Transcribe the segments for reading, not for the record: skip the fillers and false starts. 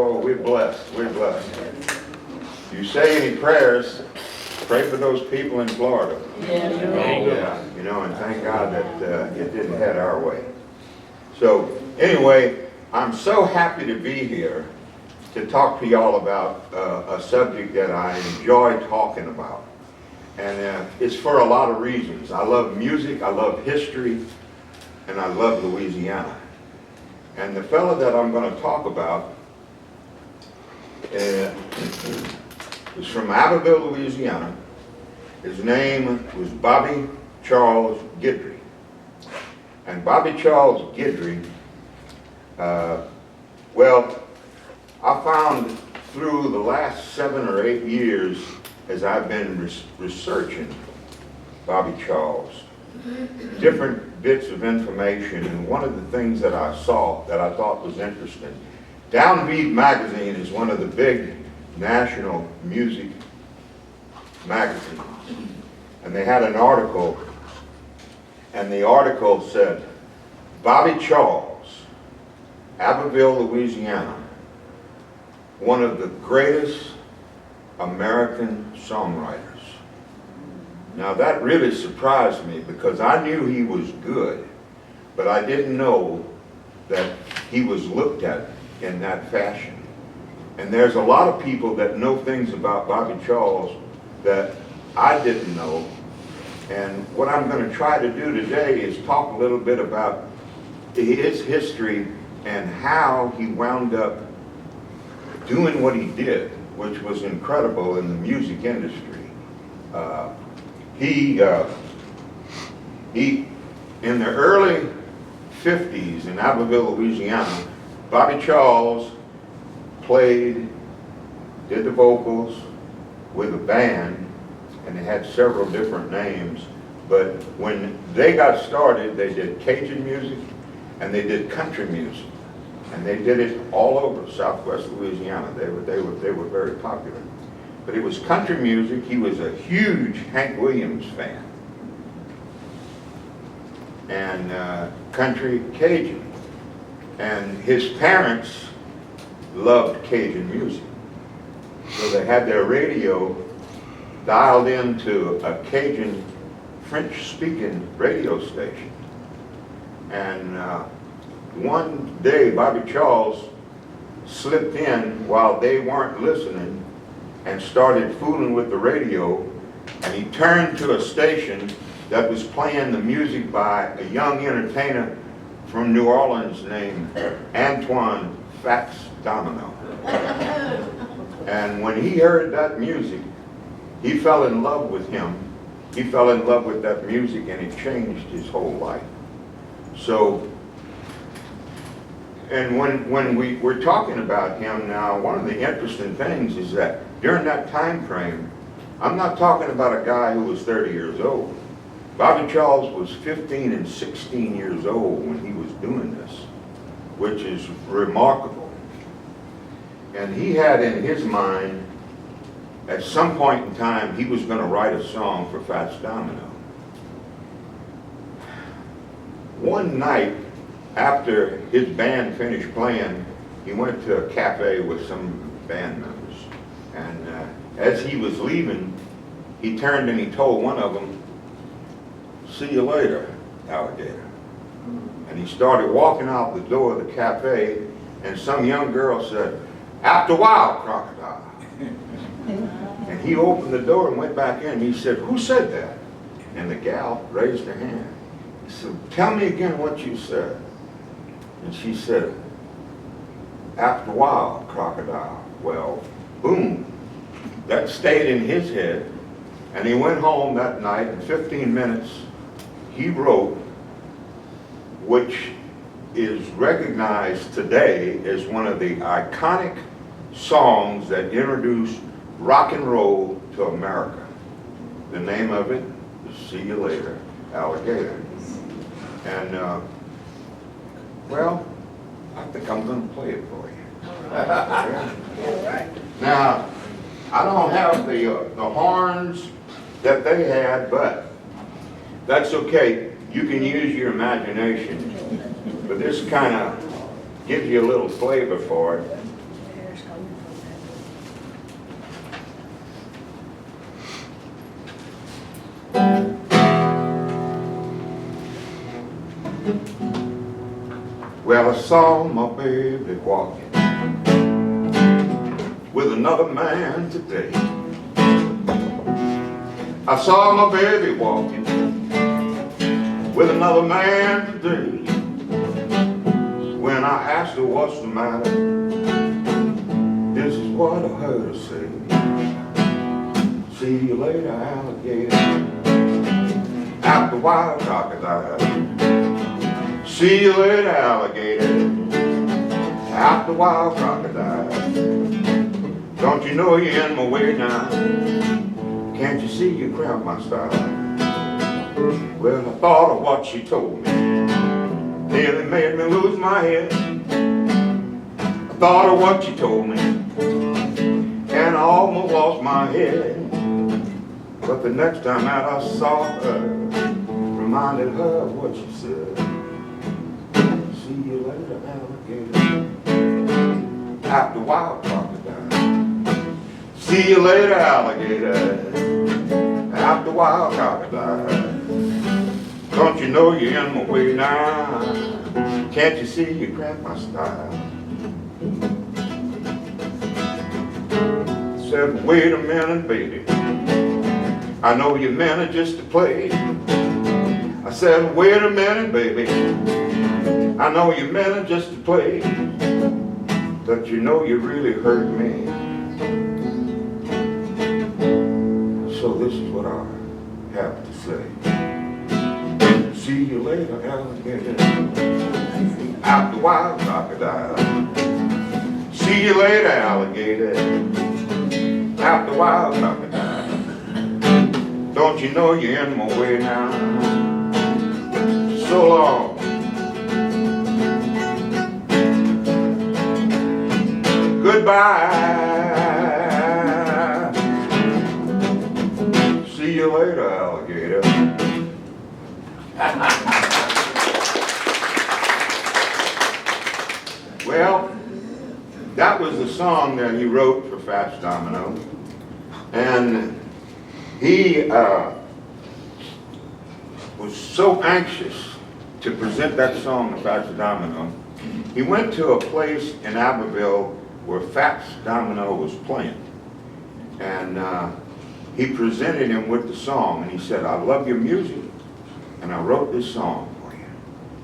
Oh, we're blessed. We're blessed. You say any prayers, pray for those people in Florida. Yeah, you know, and thank God that it didn't head our way. So anyway, I'm so happy to be here to talk to y'all about a subject that I enjoy talking about. And it's for a lot of reasons. I love music, I love history, and I love Louisiana. And the fellow that I'm going to talk about is from Abbeville, Louisiana. His name was Bobby Charles Guidry. And Bobby Charles Guidry, well, I found through the last 7 or 8 years as I've been researching Bobby Charles, different bits of information, and one of the things that I saw that I thought was interesting, Downbeat magazine is one of the big national music magazines, and they had an article, and the article said, Bobby Charles, Abbeville, Louisiana, one of the greatest American songwriters. Now that really surprised me because I knew he was good, but I didn't know that he was looked at in that fashion. And there's a lot of people that know things about Bobby Charles that I didn't know. And what I'm going to try to do today is talk a little bit about his history and how he wound up doing what he did, which was incredible in the music industry. In the early 50s in Abbeville, Louisiana, Bobby Charles did the vocals with a band, and they had several different names, but when they got started, they did Cajun music and they did country music, and they did it all over Southwest Louisiana. They were very popular. But it was country music. He was a huge Hank Williams fan, and country Cajun. And his parents loved Cajun music, so they had their radio dialed into a Cajun French-speaking radio station. And one day Bobby Charles slipped in while they weren't listening and started fooling with the radio, and he turned to a station that was playing the music by a young entertainer from New Orleans named Antoine Fats Domino. And when he heard that music, he fell in love with him. He fell in love with that music, and it changed his whole life. So, and when we're talking about him now, one of the interesting things is that during that time frame, I'm not talking about a guy who was 30 years old. Bobby Charles was 15 and 16 years old when he was doing this, which is remarkable. And he had in his mind, at some point in time, he was going to write a song for Fats Domino. One night, after his band finished playing, he went to a cafe with some band members. And as he was leaving, he turned and he told one of them, "See you later, alligator." And he started walking out the door of the cafe, and some young girl said, "After a while, crocodile." And he opened the door and went back in. He said, "Who said that?" And the gal raised her hand. He said, "Tell me again what you said." And she said, "After a while, crocodile." Well, boom, that stayed in his head. And he went home that night. In 15 minutes, he wrote, which is recognized today as one of the iconic songs that introduced rock and roll to America. The name of it is "See You Later, Alligator." And, well, I think I'm going to play it for you. All right. Now, I don't have the horns that they had, but that's okay. You can use your imagination. But this kind of gives you a little flavor for it. Well, I saw my baby walking with another man today. I saw my baby walking with another man today. When I asked her what's the matter, this is what I heard her say. See you later, alligator, after wild crocodile. See you later, alligator, after wild crocodile. Don't you know you're in my way now? Can't you see you cramp my style? Well, I thought of what she told me, nearly made me lose my head. I thought of what she told me, and I almost lost my head. But the next time that I saw her, reminded her of what she said. See you later, alligator, after wild crocodile. See you later, alligator, after wild crocodile. Don't you know you're in my way now? Can't you see you cramp my style? Said, wait a minute, baby, I know you meant it just to play. I said, wait a minute, baby, I know you meant it just to play. But you know you really hurt me. So this is what I have to say. See you later, alligator, after wild crocodile. See you later, alligator, after wild crocodile. Don't you know you're in my way now? So long. Goodbye. See you later, alligator. Well, that was the song that he wrote for Fats Domino, and he was so anxious to present that song to Fats Domino. He went to a place in Abbeville where Fats Domino was playing, and he presented him with the song, and he said, I love your music, and I wrote this song for you.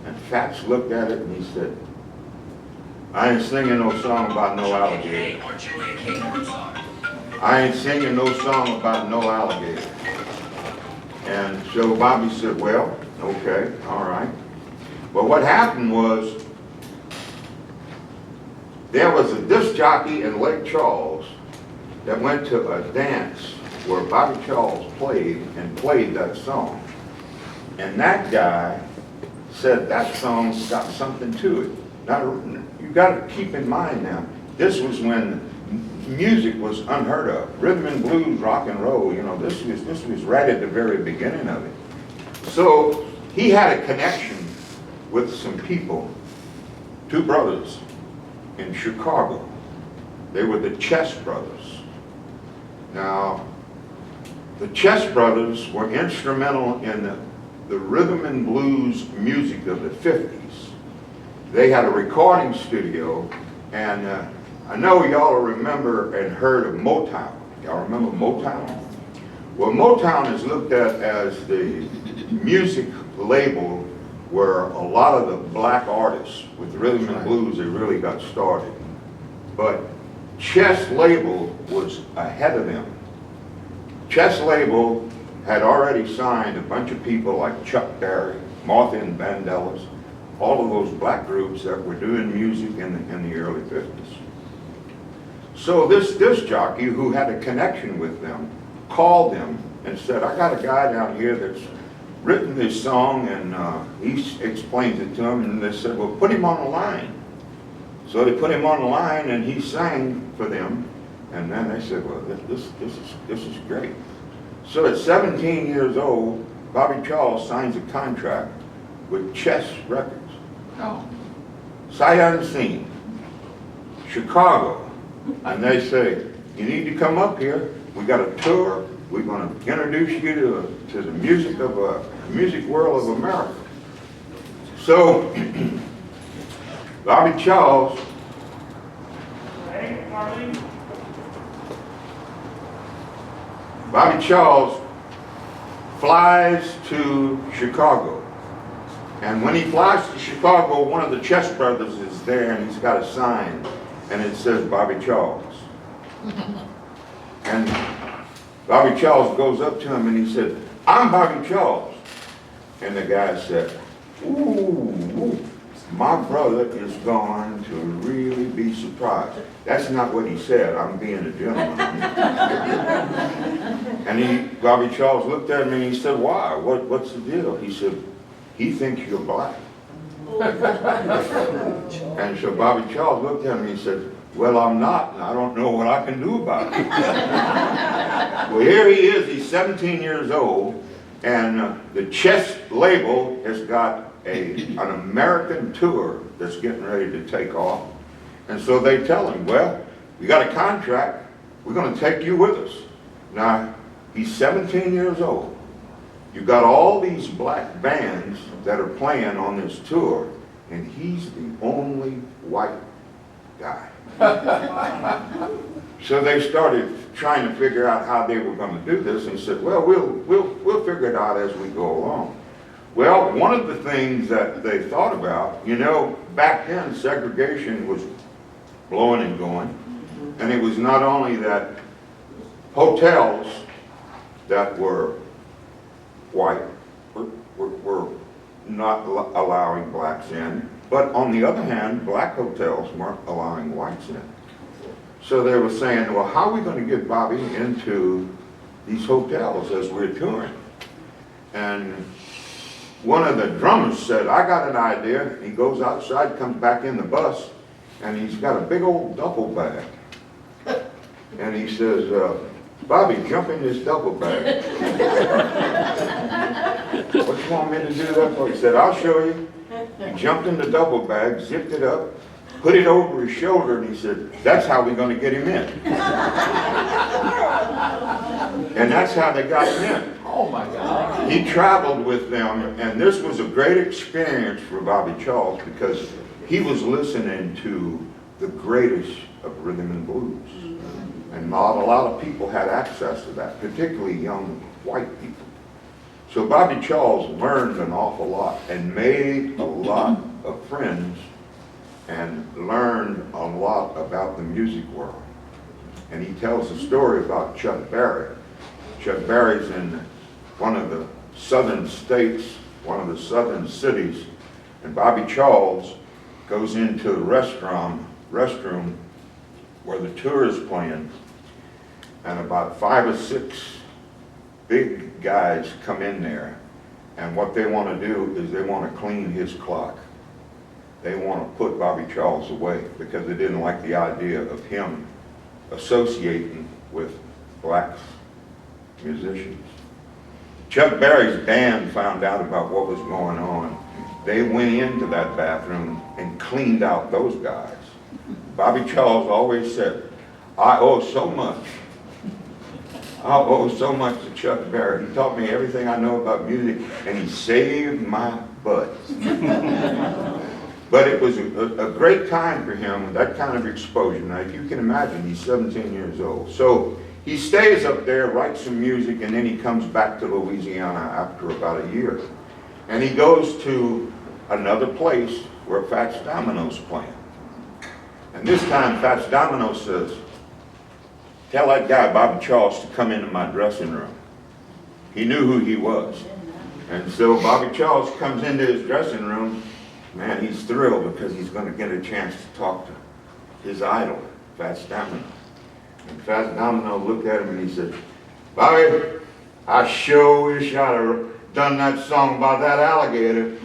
And Fats looked at it and he said, I ain't singing no song about no alligator. I ain't singing no song about no alligator. And so Bobby said, well, okay, all right. But what happened was, there was a disc jockey in Lake Charles that went to a dance where Bobby Charles played that song. And that guy said that song's got something to it. Now, you got to keep in mind now, this was when music was unheard of. Rhythm and blues, rock and roll, you know, this was right at the very beginning of it. So he had a connection with some people, two brothers in Chicago. They were the Chess Brothers. Now, the Chess Brothers were instrumental in the rhythm and blues music of the 50s. They had a recording studio, and I know y'all remember and heard of Motown. Y'all remember Motown? Well, Motown is looked at as the music label where a lot of the black artists with rhythm and blues, they really got started. But Chess label was ahead of them. Chess label had already signed a bunch of people like Chuck Berry, Martha and Vandellas, all of those black groups that were doing music in the early 50s. So this disc jockey who had a connection with them called them and said, I got a guy down here that's written this song, and he explains it to them, and they said, well, put him on the line. So they put him on the line, and he sang for them, and then they said, well, this is great. So at 17 years old, Bobby Charles signs a contract with Chess Records. Oh. Sight unseen, Chicago, And they say, you need to come up here. We got a tour. We're going to introduce you to the music of music world of America. So, Bobby Charles flies to Chicago. And when he flies to Chicago, one of the Chess brothers is there, and he's got a sign, and it says Bobby Charles. And Bobby Charles goes up to him and he said, I'm Bobby Charles. And the guy said, ooh, my brother is going to really be surprised. That's not what he said. I'm being a gentleman. And Bobby Charles looked at him and he said, why? What's the deal? He said, he thinks you're black. And so Bobby Charles looked at him and he said, well, I'm not, and I don't know what I can do about it. Well, here he is. He's 17 years old, and the Chess label has got an American tour that's getting ready to take off. And so they tell him, well, we got a contract. We're going to take you with us. Now, he's 17 years old. You've got all these black bands that are playing on this tour, and he's the only white guy. So they started trying to figure out how they were going to do this, and said, well, we'll figure it out as we go along. Well, one of the things that they thought about, you know, back then segregation was blowing and going, and it was not only that hotels that were white were not allowing blacks in, but on the other hand, black hotels weren't allowing whites in. So they were saying, well, how are we going to get Bobby into these hotels as we're touring? And one of the drummers said, I got an idea. He goes outside, comes back in the bus, and he's got a big old duffel bag. And he says, Bobby, jump in this duffel bag. What you want me to do that for? He said, I'll show you. He jumped in the duffel bag, zipped it up, put it over his shoulder, and he said, that's how we're going to get him in. And that's how they got him in. Oh my God. He traveled with them, and this was a great experience for Bobby Charles because he was listening to the greatest of rhythm and blues. And not a lot of people had access to that, particularly young white people. So Bobby Charles learned an awful lot and made a lot of friends and learned a lot about the music world. And he tells a story about Chuck Berry. Chuck Berry's in one of the southern states, one of the southern cities, and Bobby Charles goes into the restroom where the tour is playing, and about 5 or 6 big guys come in there, and what they want to do is they want to clean his clock. They want to put Bobby Charles away because they didn't like the idea of him associating with black musicians. Chuck Berry's band found out about what was going on. They went into that bathroom and cleaned out those guys. Bobby Charles always said, I owe so much. I owe so much to Chuck Berry. He taught me everything I know about music, and he saved my butt. But it was a great time for him, that kind of exposure. Now, if you can imagine, he's 17 years old. So he stays up there, writes some music, and then he comes back to Louisiana after about a year. And he goes to another place where Fats Domino's playing. And this time, Fats Domino says, tell that guy, Bobby Charles, to come into my dressing room. He knew who he was. And so Bobby Charles comes into his dressing room. Man, he's thrilled because he's going to get a chance to talk to his idol, Fats Domino. And Fats Domino looked at him and he said, Bobby, I sure wish I'd have done that song about that alligator.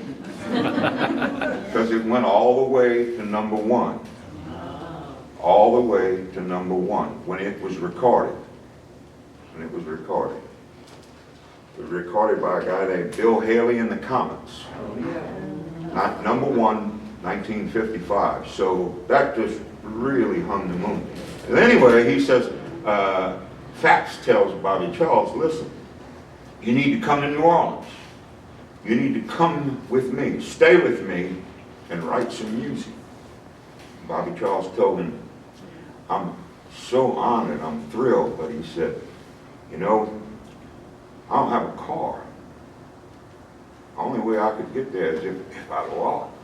Because it went all the way to #1. All the way to #1 when it was recorded. When it was recorded. It was recorded by a guy named Bill Haley and the Comets. Not #1, 1955. So that just really hung the moon. And anyway, he says, Fax tells Bobby Charles, listen, you need to come to New Orleans. You need to come with me, stay with me, and write some music. Bobby Charles told him, I'm so honored, I'm thrilled, but he said, you know, I don't have a car. The only way I could get there is if I walked.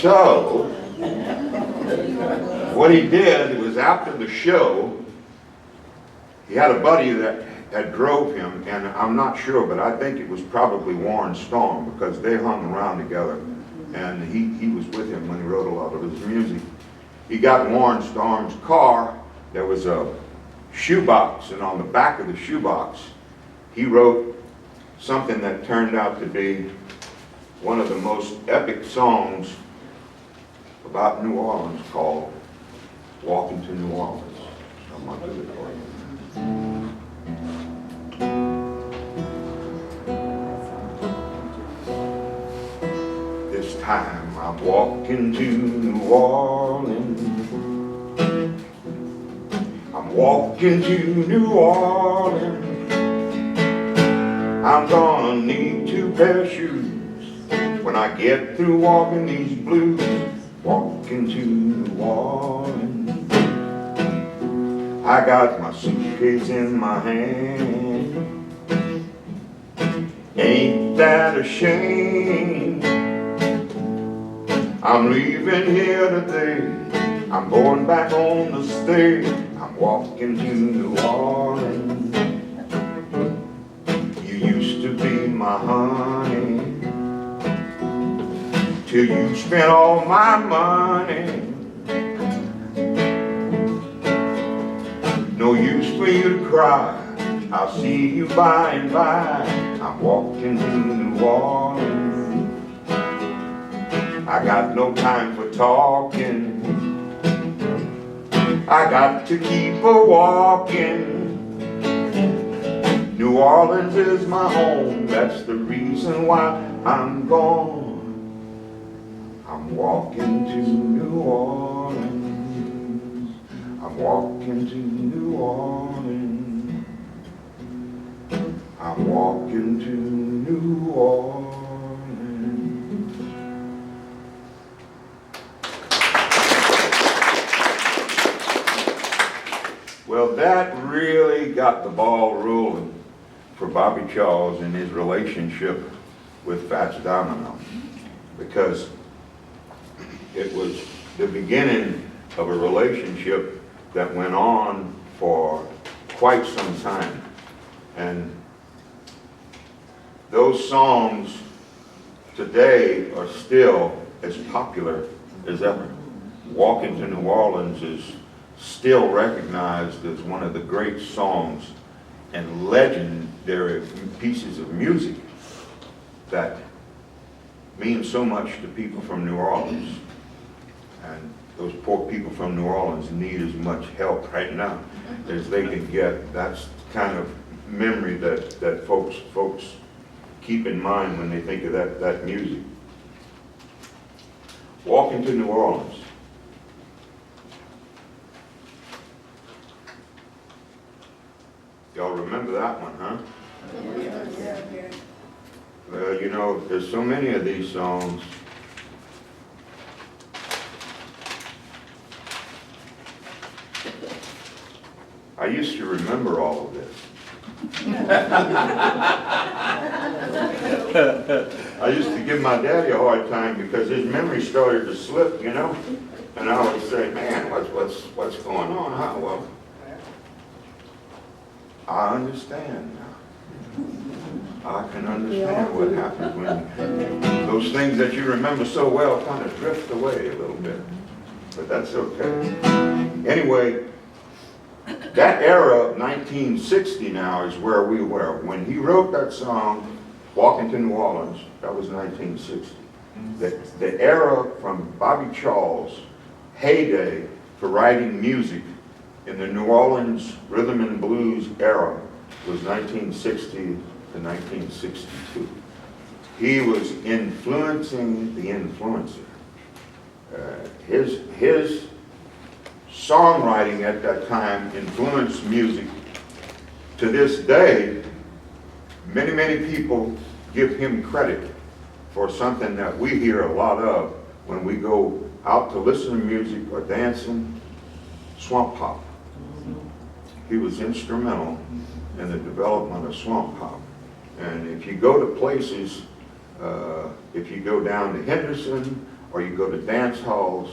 So, what he did was after the show, he had a buddy that drove him, and I'm not sure, but I think it was probably Warren Storm, because they hung around together, and he was with him when he wrote a lot of his music. He got in Warren Storm's car. There was a shoebox, and on the back of the shoebox, he wrote something that turned out to be one of the most epic songs about New Orleans called Walking to New Orleans. I'm going to do it for you. This time I'm walking to New Orleans. I'm walking to New Orleans. I'm gonna need 2 pair of shoes when I get through walking these blues. Walking to New Orleans. I got my suitcase in my hand. Ain't that a shame? I'm leaving here today. I'm going back home to stay. I'm walking to New Orleans. You used to be my honey, till you spent all my money. No use for you to cry, I'll see you by and by. I'm walking to New Orleans. I got no time for talking, I got to keep a-walking. New Orleans is my home, that's the reason why I'm gone. I'm walking to New Orleans. I'm walking to New Orleans. I'm walking to New Orleans. Well, that really got the ball rolling for Bobby Charles in his relationship with Fats Domino, because it was the beginning of a relationship that went on for quite some time. And those songs today are still as popular as ever. Walking to New Orleans is still recognized as one of the great songs and legendary pieces of music that mean so much to people from New Orleans. And those poor people from New Orleans need as much help right now as they can get. That's the kind of memory that folks keep in mind when they think of that music. Walking to New Orleans. Y'all remember that one, huh? Yeah. Well, you know, there's so many of these songs. I used to remember all of this. I used to give my daddy a hard time because his memory started to slip, you know? And I would say, man, what's going on? Huh? Well, I understand now. I can understand what happens when those things that you remember so well kind of drift away a little bit. But that's okay. Anyway, that era of 1960 now is where we were. When he wrote that song, Walking to New Orleans, that was 1960. The era from Bobby Charles' heyday for writing music in the New Orleans rhythm and blues era was 1960 to 1962. He was influencing the influencer. His songwriting at that time influenced music. To this day, many, many people give him credit for something that we hear a lot of when we go out to listen to music or dancing, swamp pop. He was instrumental in the development of swamp pop. And if you go to places, if you go down to Henderson, or you go to dance halls,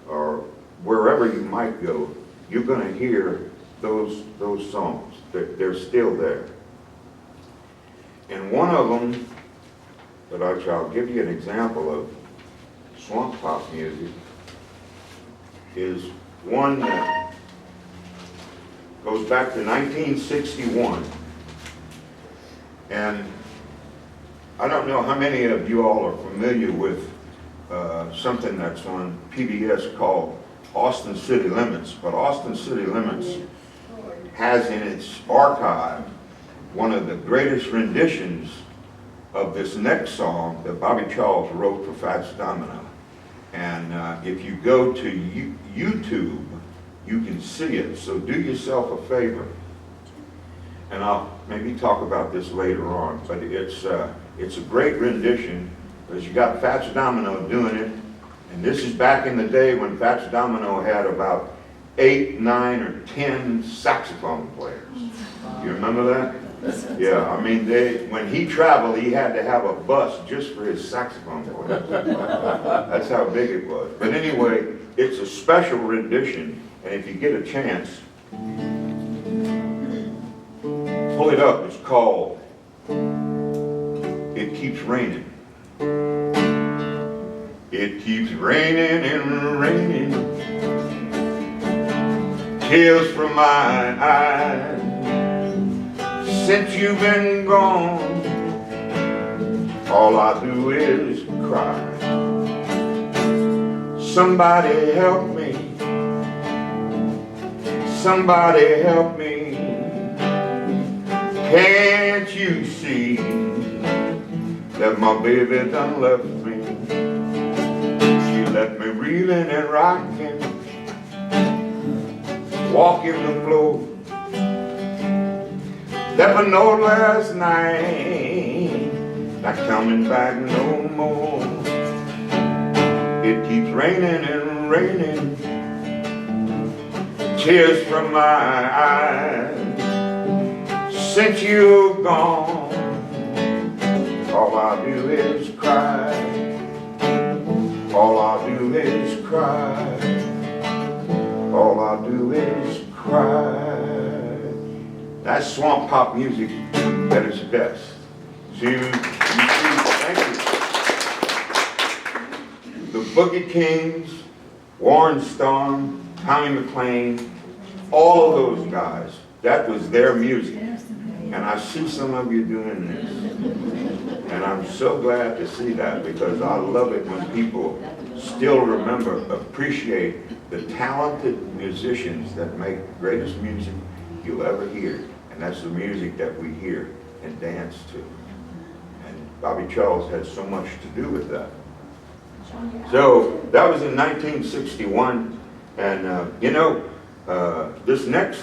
or wherever you might go, you're going to hear those songs. They're still there. And one of them, that I'll give you an example of swamp pop music, is one that goes back to 1961. And I don't know how many of you all are familiar with something that's on PBS called Austin City Limits, but Austin City Limits has in its archive one of the greatest renditions of this next song that Bobby Charles wrote for Fats Domino. And if you go to YouTube, you can see it. So do yourself a favor, and I'll maybe talk about this later on, but it's a great rendition, because you got Fats Domino doing it, and this is back in the day when Fats Domino had about 8, 9, or 10 saxophone players. You remember that? Yeah, I mean, when he traveled, he had to have a bus just for his saxophone players. That's how big it was. But anyway, it's a special rendition, and if you get a chance, pull it up. It's called It Keeps Raining. It keeps raining and raining, tears from my eyes, since you've been gone, all I do is cry. Somebody help me, somebody help me, can't you see that my baby done left me? She left me reeling and rocking, walking the floor. Never know last night, not coming back no more. It keeps raining and raining, tears from my eyes, since you're gone, all I do is cry. All I do is cry. All I do is cry. That's swamp pop music at its best. See, thank you. The Boogie Kings, Warren Storm, Tommy McLean, all of those guys, that was their music. And I see some of you doing this. And I'm so glad to see that, because I love it when people still remember, appreciate the talented musicians that make the greatest music you'll ever hear. And that's the music that we hear and dance to. And Bobby Charles had so much to do with that. So that was in 1961. And this next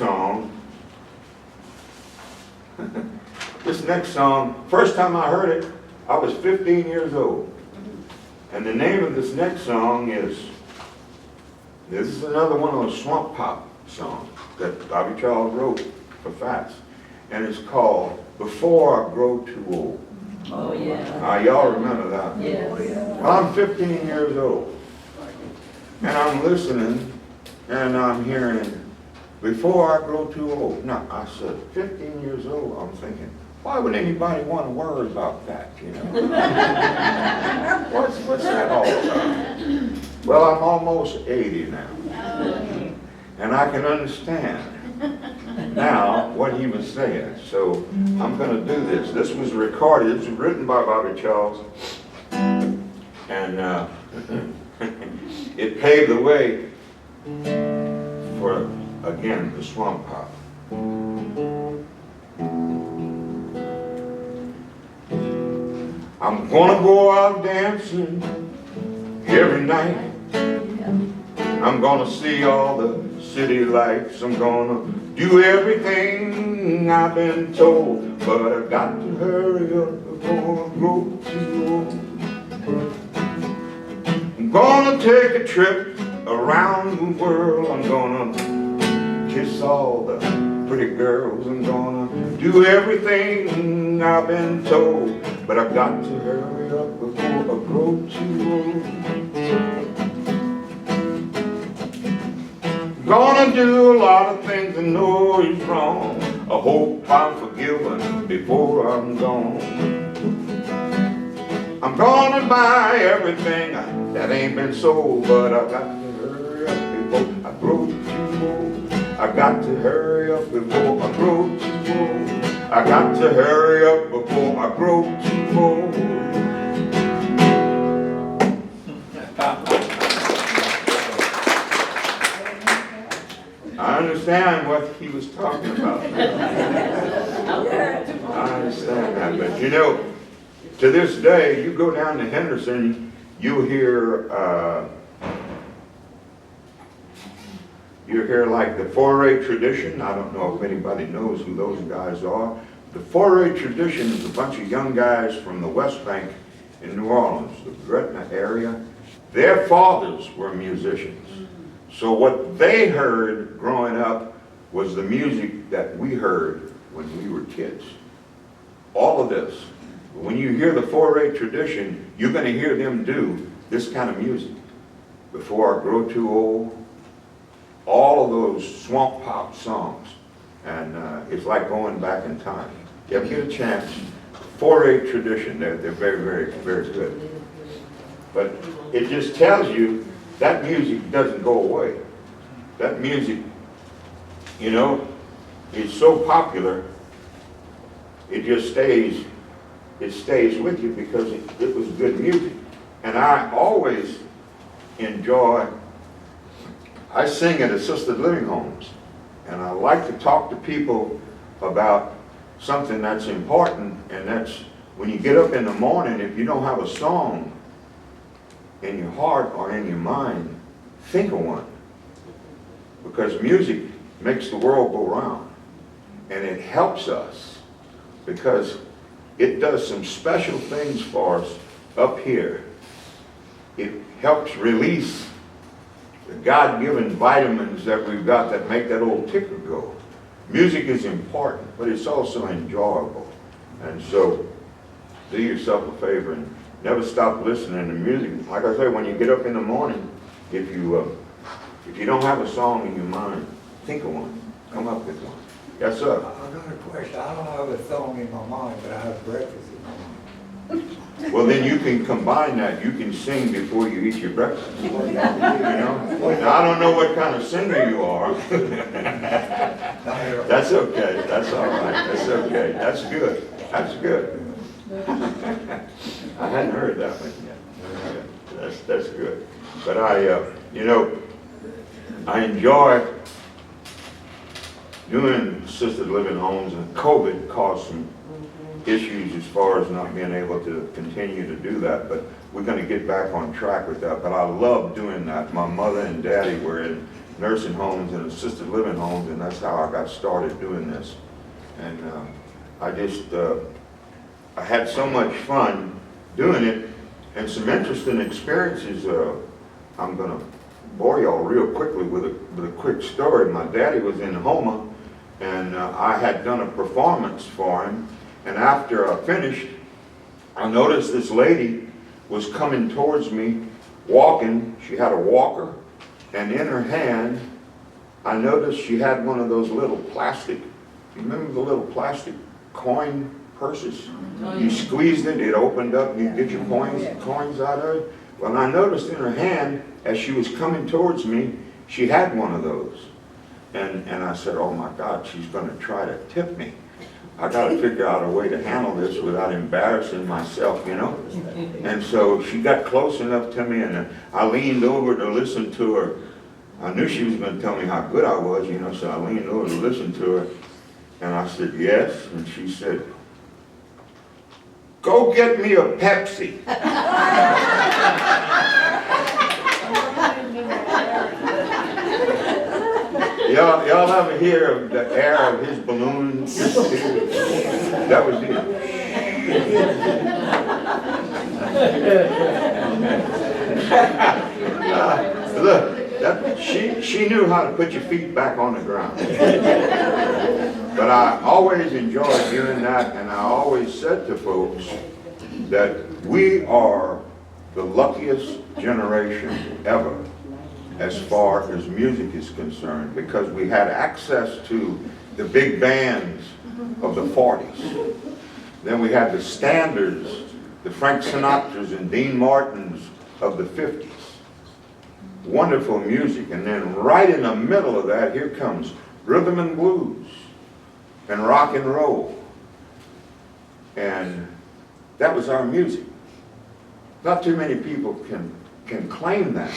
song, first time I heard it, I was 15 years old. And the name of this next song is another one of those swamp pop songs that Bobby Charles wrote for Fats. And it's called Before I Grow Too Old. Oh, yeah. Y'all remember that? Yes. Well, I'm 15 years old. And I'm listening, and I'm hearing, Before I Grow Too Old. Now, I said, 15 years old, I'm thinking, why would anybody want to worry about that, you know? What's that all about? Well, I'm almost 80 now. And I can understand now what he was saying. So I'm going to do this. This was recorded. It was written by Bobby Charles. And it paved the way for, again, the swamp pop. I'm gonna go out dancing every night. I'm gonna see all the city lights. I'm gonna do everything I've been told, but I got to hurry up before I grow too old. I'm gonna take a trip around the world. I'm gonna kiss all the pretty girls. I'm gonna do everything I've been told, but I've got to hurry up before I grow too old. Gonna do a lot of things I know is wrong. I hope I'm forgiven before I'm gone. I'm gonna buy everything that ain't been sold, but I got to hurry up before I grow too old. I got to hurry up before I grow too old. I got to hurry up before I grow too old. I understand what he was talking about. I understand that, but you know, to this day, you go down to Henderson, you hear like the 4A tradition. I don't know if anybody knows who those guys are. The 4A tradition is a bunch of young guys from the West Bank in New Orleans, the Gretna area. Their fathers were musicians. So what they heard growing up was the music that we heard when we were kids. All of this. When you hear the 4A tradition, you're going to hear them do this kind of music. Before I Grow Too Old, all of those swamp pop songs. And it's like going back in time. You ever get a chance, 4A tradition, they're very, very, very good. But it just tells you that music doesn't go away. That music, you know, is so popular, it just stays, it stays with you because it was good music. And I always enjoy, I sing at assisted living homes, and I like to talk to people about something that's important, and that's when you get up in the morning, if you don't have a song in your heart or in your mind, think of one. Because music makes the world go round, and it helps us because it does some special things for us up here. It helps release the God-given vitamins that we've got that make that old ticker go. Music is important, but it's also enjoyable. And so, do yourself a favor and never stop listening to music. Like I say, when you get up in the morning, if you don't have a song in your mind, think of one. Come up with one. Yes, sir. I got a question. I don't have a song in my mind, but I have breakfast in my mind. Well, then you can combine that. You can sing before you eat your breakfast. You know? Now, I don't know what kind of singer you are. That's okay. That's all right. That's okay. That's good. That's good. I hadn't heard that one yet. That's good. But you know, I enjoy doing assisted living homes, and COVID caused some issues as far as not being able to continue to do that, but we're going to get back on track with that. But I love doing that. My mother and daddy were in nursing homes and assisted living homes, and that's how I got started doing this. And I had so much fun doing it, and some interesting experiences. I'm going to bore y'all real quickly with a quick story. My daddy was in Houma, and I had done a performance for him. And after I finished, I noticed this lady was coming towards me, walking. She had a walker, and in her hand, I noticed she had one of those little plastic, you remember the little plastic coin purses? You squeezed it, it opened up, and you get your coins out of it. Well, I noticed in her hand, as she was coming towards me, she had one of those. And I said, oh my God, she's going to try to tip me. I got to figure out a way to handle this without embarrassing myself, you know? And so she got close enough to me, and I leaned over to listen to her. I knew she was going to tell me how good I was, you know, so I leaned over to listen to her. And I said, yes. And she said, go get me a Pepsi. Y'all ever hear of the air of his balloon? That was him. Look, she knew how to put your feet back on the ground. But I always enjoyed doing that, and I always said to folks that we are the luckiest generation ever as far as music is concerned, because we had access to the big bands of the 40s. Then we had the standards, the Frank Sinatras and Dean Martins of the 50s. Wonderful music. And then right in the middle of that, here comes rhythm and blues and rock and roll. And that was our music. Not too many people can claim that.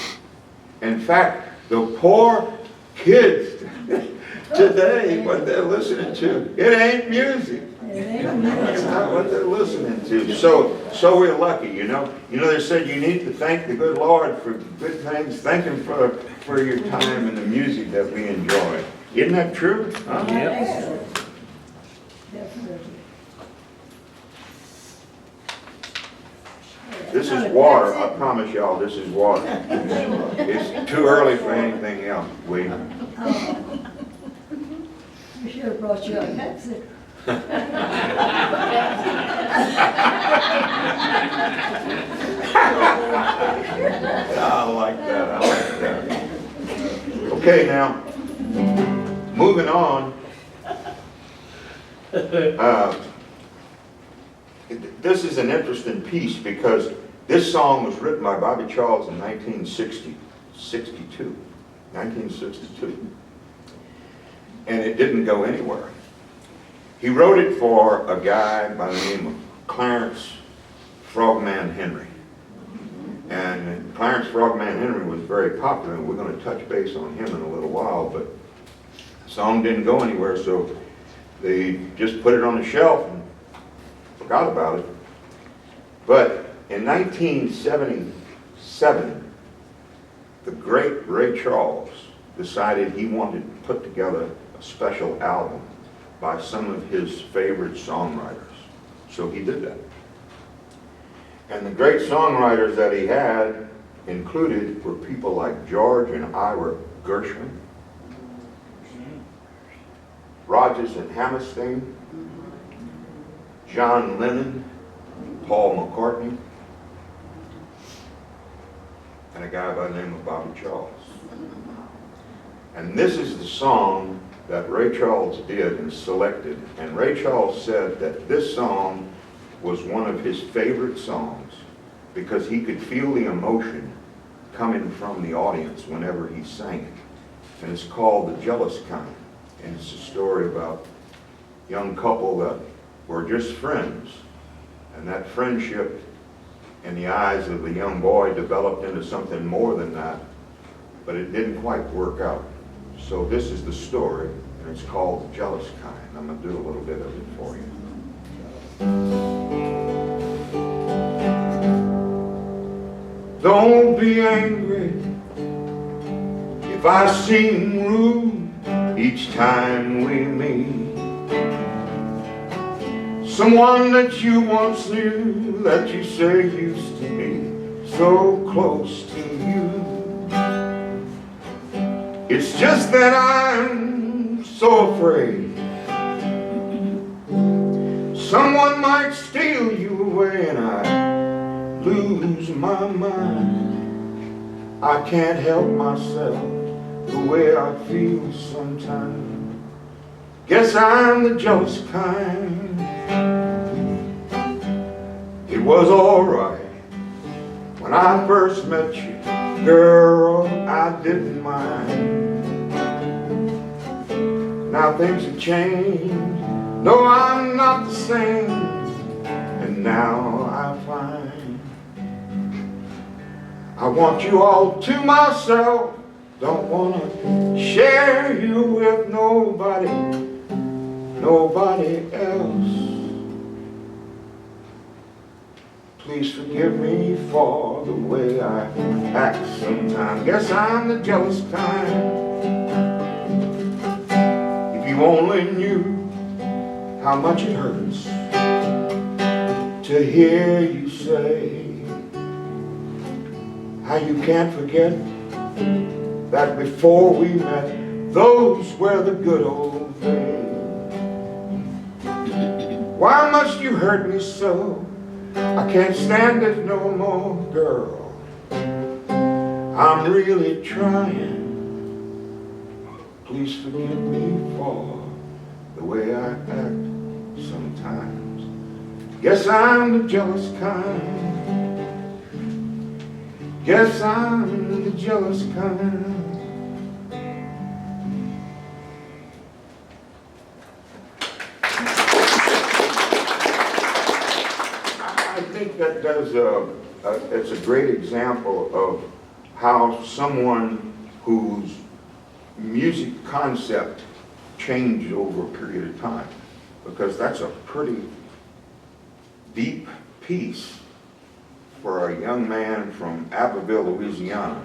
In fact, the poor kids today, what they're listening to, it ain't music. That's not what they're listening to. So we're lucky, you know. You know, they said you need to thank the good Lord for good things. Thank Him for your time and the music that we enjoy. Isn't that true? Huh? Yep. Definitely. This is water. I promise y'all, this is water. It's too early for anything else. Wait. We should have brought you a Pepsi. I like that. I like that. Okay, now, moving on. This is an interesting piece because this song was written by Bobby Charles in 1962. And it didn't go anywhere. He wrote it for a guy by the name of Clarence Frogman Henry. And Clarence Frogman Henry was very popular, and we're going to touch base on him in a little while, but the song didn't go anywhere, so they just put it on the shelf and forgot about it. But in 1977, the great Ray Charles decided he wanted to put together a special album by some of his favorite songwriters. So he did that. And the great songwriters that he had included were people like George and Ira Gershwin, Rodgers and Hammerstein, John Lennon, Paul McCartney, and a guy by the name of Bobby Charles. And this is the song that Ray Charles did and selected. And Ray Charles said that this song was one of his favorite songs because he could feel the emotion coming from the audience whenever he sang it. And it's called The Jealous Kind. And it's a story about a young couple that were just friends. And that friendship in the eyes of the young boy developed into something more than that. But it didn't quite work out. So this is the story, and it's called The Jealous Kind. I'm going to do a little bit of it for you. Don't be angry if I seem rude each time we meet. Someone that you once knew, that you say used to be so close to you. It's just that I'm so afraid someone might steal you away and I lose my mind. I can't help myself the way I feel sometimes. Guess I'm the jealous kind. It was alright when I first met you, girl, I didn't mind. Now things have changed, no, I'm not the same, and now I find I want you all to myself, don't want to share you with nobody else. Please forgive me for the way I act sometimes. Guess I'm the jealous kind. you only knew how much it hurts to hear you say how you can't forget that before we met, those were the good old days. Why must you hurt me so? I can't stand it no more, girl. I'm really trying. Please forgive me for the way I act sometimes. Guess I'm the jealous kind. Guess I'm the jealous kind. I think that does it's a great example of how someone whose music concept changed over a period of time, because that's a pretty deep piece for a young man from Abbeville, Louisiana,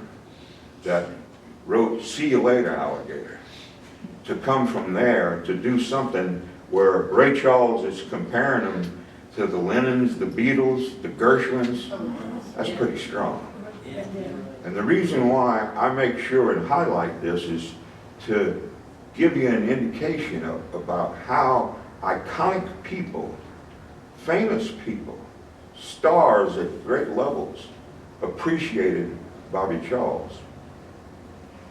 that wrote "See You Later, Alligator," to come from there to do something where Ray Charles is comparing him to the Lennons, the Beatles, the Gershwins. That's pretty strong. And the reason why I make sure and highlight this is to give you an indication about how iconic people, famous people, stars at great levels appreciated Bobby Charles.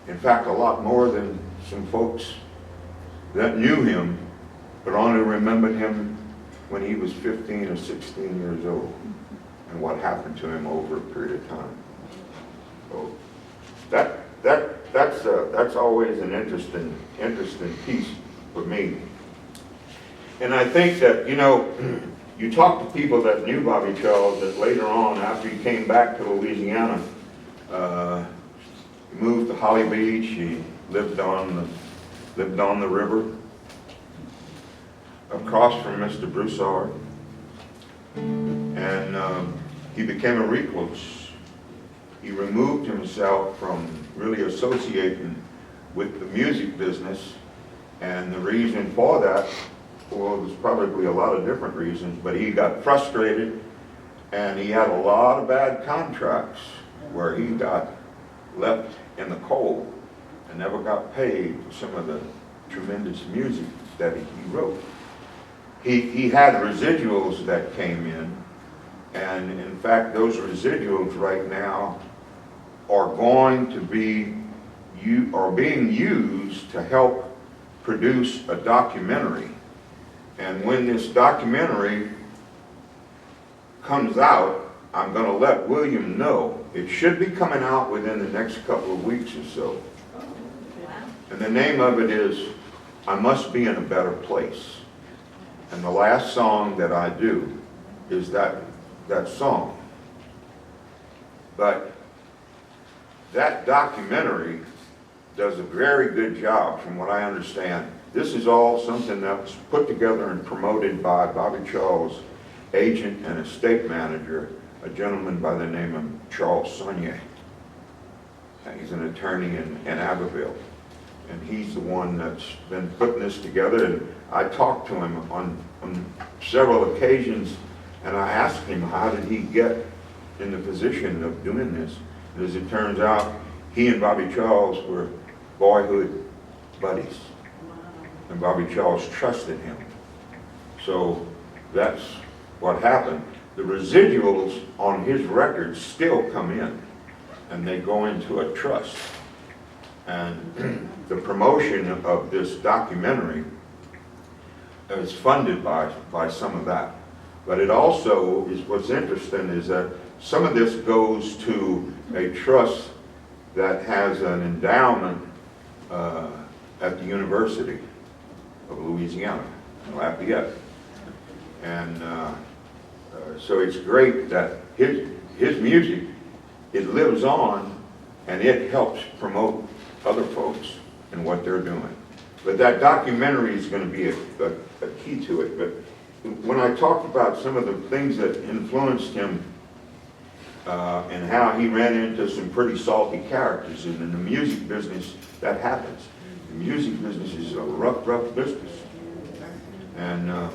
In fact, a lot more than some folks that knew him, but only remembered him when he was 15 or 16 years old, and what happened to him over a period of time. So that's always an interesting piece for me. And I think that, you know, you talk to people that knew Bobby Charles, that later on, after he came back to Louisiana, he moved to Holly Beach. He lived on the river, across from Mr. Broussard, and he became a recluse. He removed himself from really associating with the music business, and the reason for that, well, there's probably a lot of different reasons, but he got frustrated, and he had a lot of bad contracts where he got left in the cold and never got paid for some of the tremendous music that he wrote. He had residuals that came in, and in fact those residuals right now are going to be being used to help produce a documentary. And when this documentary comes out, I'm going to let William know. It should be coming out within the next couple of weeks or so. And the name of it is "I Must Be in a Better Place." And the last song that I do is that song. But that documentary does a very good job, from what I understand. This is all something that was put together and promoted by Bobby Charles' agent and estate manager, a gentleman by the name of Charles Saunier. He's an attorney in Abbeville. And he's the one that's been putting this together. And I talked to him on several occasions, and I asked him how did he get in the position of doing this. And as it turns out, he and Bobby Charles were boyhood buddies. And Bobby Charles trusted him. So that's what happened. The residuals on his records still come in, and they go into a trust. And the promotion of this documentary is funded by some of that. But it also is, what's interesting is that some of this goes to a trust that has an endowment at the University of Louisiana, Lafayette. And so it's great that his music, it lives on, and it helps promote other folks and what they're doing. But that documentary is going to be a key to it. But when I talked about some of the things that influenced him and how he ran into some pretty salty characters, and in the music business that happens. The music business is a rough business. And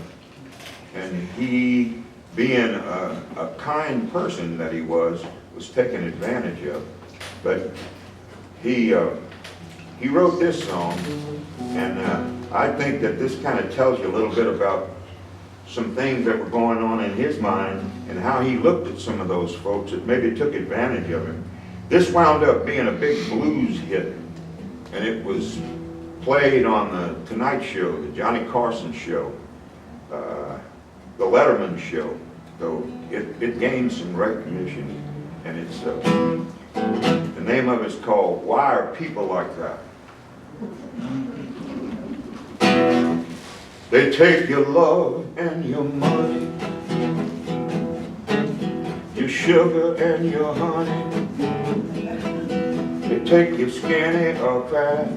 he, being a kind person that he was taken advantage of. But he wrote this song, and I think that this kind of tells you a little bit about some things that were going on in his mind and how he looked at some of those folks that maybe took advantage of him. This wound up being a big blues hit, and it was played on the Tonight Show, the Johnny Carson show, the Letterman show. So it gained some recognition, and it's the name of it's called "Why Are People Like That?" They take your love and your money, your sugar and your honey. They take your skinny or fat.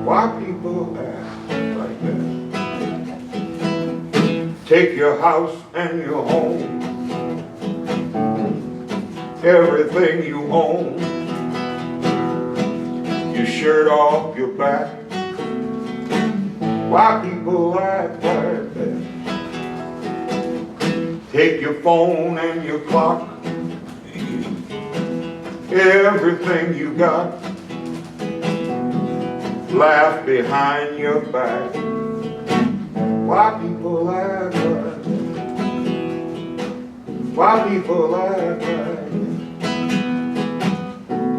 Why people act like that? Take your house and your home, everything you own, your shirt off your back. Why people act like that? Take your phone and your clock, everything you got. Laugh behind your back. Why people act like that? Why people act like that?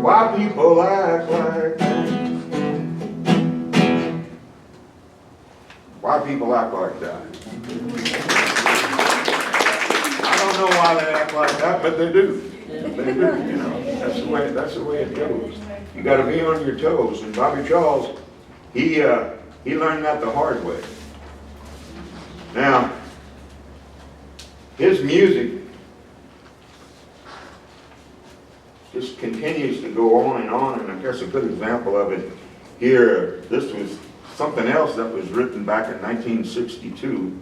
Why people act like that? Why people act like that? I don't know why they act like that, but they do. They do, you know. That's the way it goes. You got to be on your toes. And Bobby Charles, he learned that the hard way. Now, his music just continues to go on, and I guess a good example of it here, this was something else that was written back in 1962,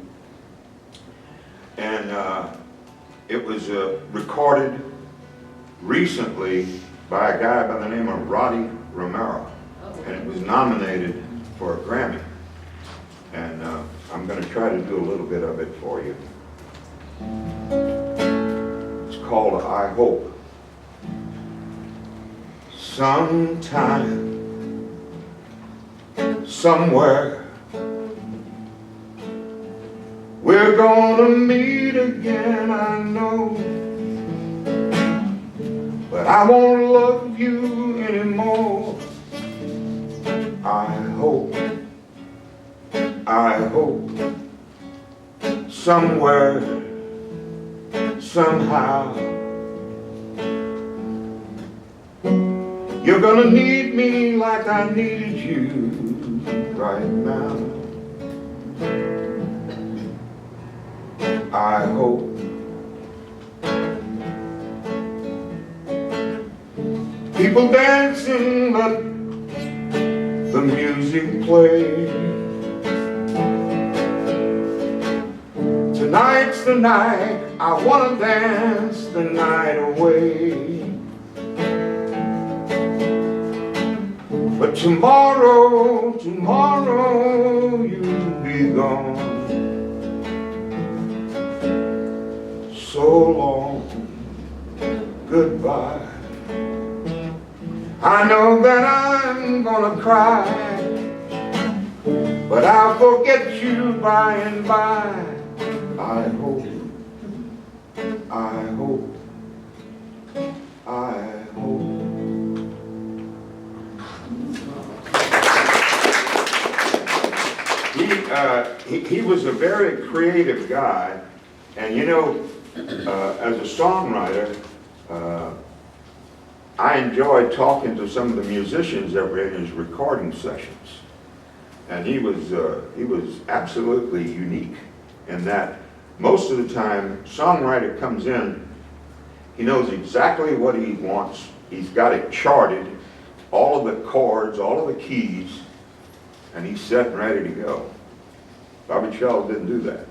and it was recorded recently by a guy by the name of Roddy Romero, and it was nominated for a Grammy. And I'm going to try to do a little bit of it for you. It's called I Hope. Sometime, somewhere, we're gonna meet again, I know. But I won't love you anymore. I hope, somewhere, somehow, you're gonna need me like I needed you right now. I hope. People dancing, but the music plays. Tonight's the night, I wanna dance the night away. But tomorrow you'll be gone. So long, goodbye. I know that I'm gonna cry, but I'll forget you by and by. I hope. He was a very creative guy, and you know, as a songwriter, I enjoyed talking to some of the musicians that were in his recording sessions, and he was absolutely unique in that most of the time, songwriter comes in, he knows exactly what he wants. He's got it charted, all of the chords, all of the keys, and he's set and ready to go. Bobby Charles didn't do that.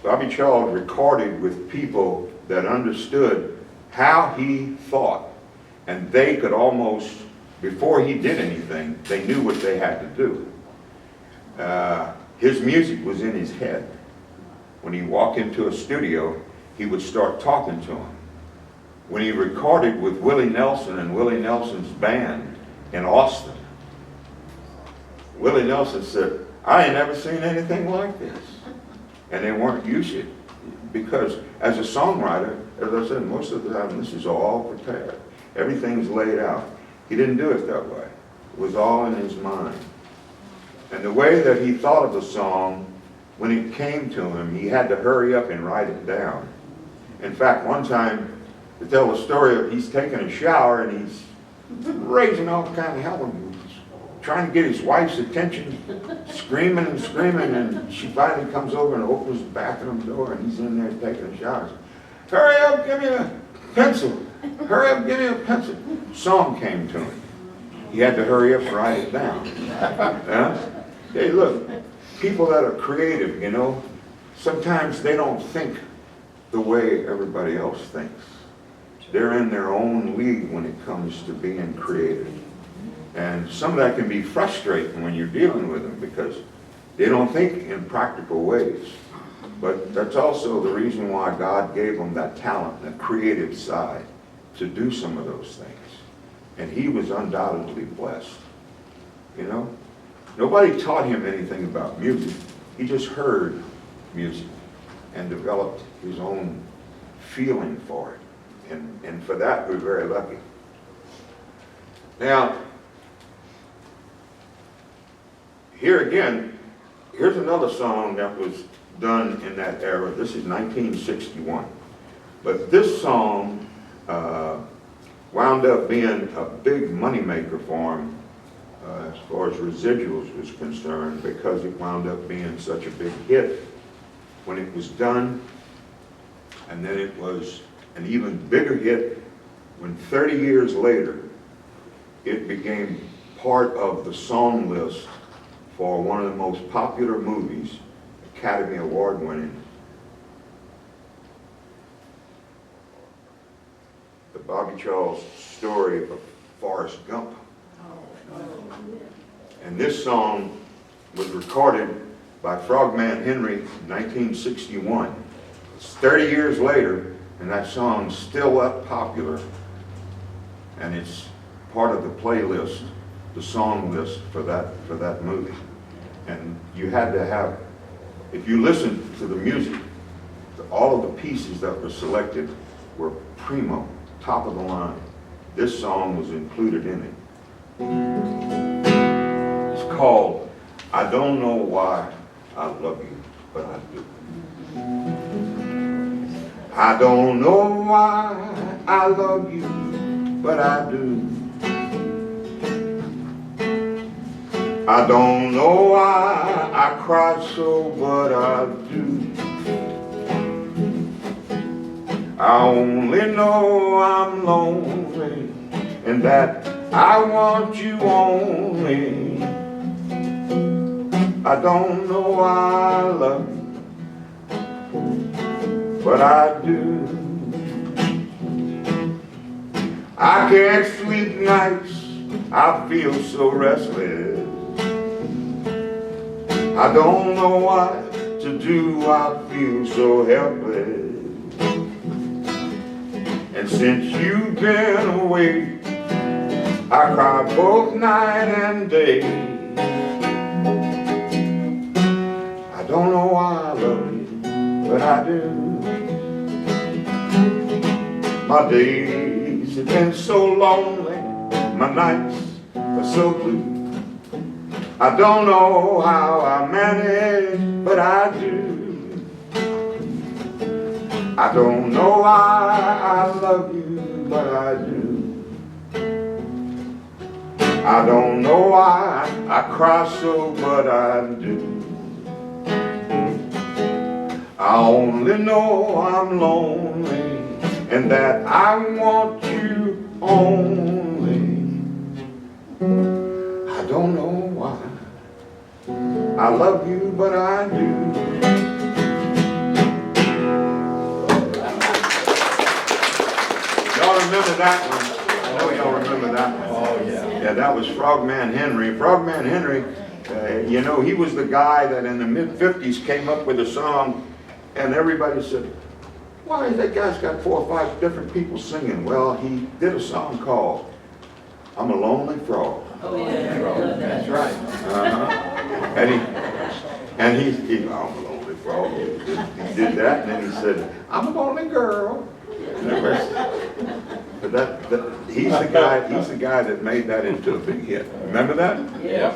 Bobby Charles recorded with people that understood how he thought, and they could almost before he did anything, they knew what they had to do. His music was in his head. When he walked into a studio, he would start talking to him. When he recorded with Willie Nelson and Willie Nelson's band in Austin, Willie Nelson said, "I ain't never seen anything like this." And they weren't used to it, because as a songwriter, as I said, most of the time this is all prepared. Everything's laid out. He didn't do it that way. It was all in his mind. And the way that he thought of the song, when it came to him, he had to hurry up and write it down. In fact, one time, to tell the story of, he's taking a shower and he's raising all kind of hell, trying to get his wife's attention, screaming and screaming, and she finally comes over and opens the bathroom door, and he's in there taking a shower. "Hurry up, give me a pencil. Hurry up, give me a pencil." Song came to him. He had to hurry up and write it down. Hey, look, people that are creative, you know, sometimes they don't think the way everybody else thinks. They're in their own league when it comes to being creative. And some of that can be frustrating when you're dealing with them, because they don't think in practical ways. But that's also the reason why God gave them that talent, that creative side, to do some of those things. And he was undoubtedly blessed. You know? Nobody taught him anything about music. He just heard music and developed his own feeling for it. And for that, we're very lucky. Now, here again, here's another song that was done in that era. This is 1961. But this song wound up being a big moneymaker for him as far as residuals was concerned, because it wound up being such a big hit when it was done. And then it was an even bigger hit when 30 years later it became part of the song list for one of the most popular movies, Academy Award winning, the Bobby Charles story of Forrest Gump. And this song was recorded by Frogman Henry in 1961. It's 30 years later, and that song's still that popular, and it's part of the playlist, the song list for that movie. And you had to have, if you listen to the music, all of the pieces that were selected were primo, top of the line. This song was included in it. It's called "I Don't Know Why I Love You, But I Do." I don't know why I love you, but I do. I don't know why I cry so, but I do. I only know I'm lonely, and that I want you only. I don't know why I love you, but I do. I can't sleep nights, I feel so restless. I don't know what to do, I feel so helpless. And since you've been away, I cry both night and day. I don't know why I love you, but I do. My days have been so lonely, my nights are so blue. I don't know how I manage, but I do. I don't know why I love you, but I do. I don't know why I cry so, but I do. I only know I'm lonely, and that I want you only. I don't know why I love you, but I do. Y'all remember that one? I know y'all remember that one. Oh, yeah. Yeah, that was Frogman Henry. Frogman Henry, you know, he was the guy that in the mid-50s came up with a song, and everybody said, why, that guy's got 4 or 5 different people singing. Well, he did a song called I'm a Lonely Frog. Oh, yeah, that's right. Uh-huh. And he I'm a lonely frog. He did that, and then he said, I'm a lonely girl. But he's the guy that made that into a big hit. Remember that? Yeah.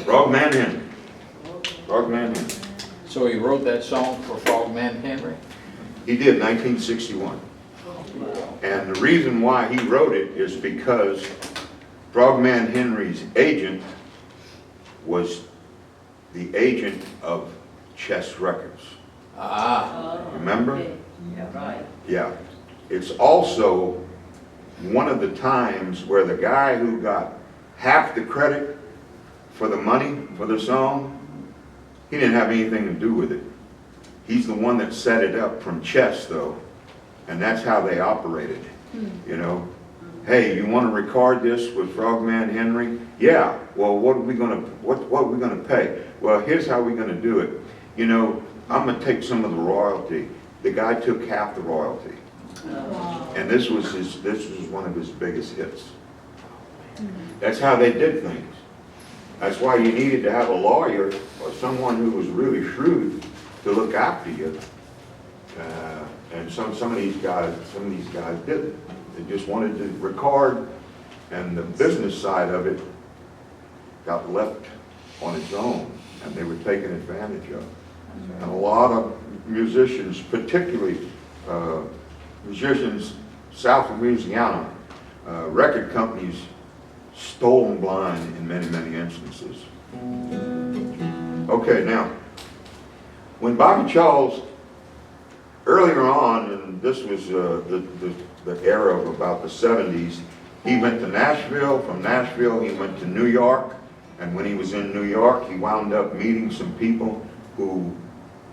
Frogman Henry. Frogman Henry. So he wrote that song for Frogman Henry? He did, 1961. And the reason why he wrote it is because Frogman Henry's agent was the agent of Chess Records. Ah. Remember? Yeah, right. Yeah. It's also one of the times where the guy who got half the credit for the money for the song, he didn't have anything to do with it. He's the one that set it up from Chess, though, and that's how they operated. You know, hey, you want to record this with Frogman Henry? Yeah. Well, what are we gonna pay? Well, here's how we're gonna do it. You know, I'm gonna take some of the royalty. The guy took half the royalty, and this was one of his biggest hits. That's how they did things. That's why you needed to have a lawyer or someone who was really shrewd to look after you. And some of these guys didn't. They just wanted to record, and the business side of it got left on its own, and they were taken advantage of. And a lot of musicians, particularly musicians south of Louisiana, record companies stole them blind in many, many instances. Okay, now, when Bobby Charles, earlier on, and this was the era of about the 70s, he went to Nashville. From Nashville, he went to New York. And when he was in New York, he wound up meeting some people who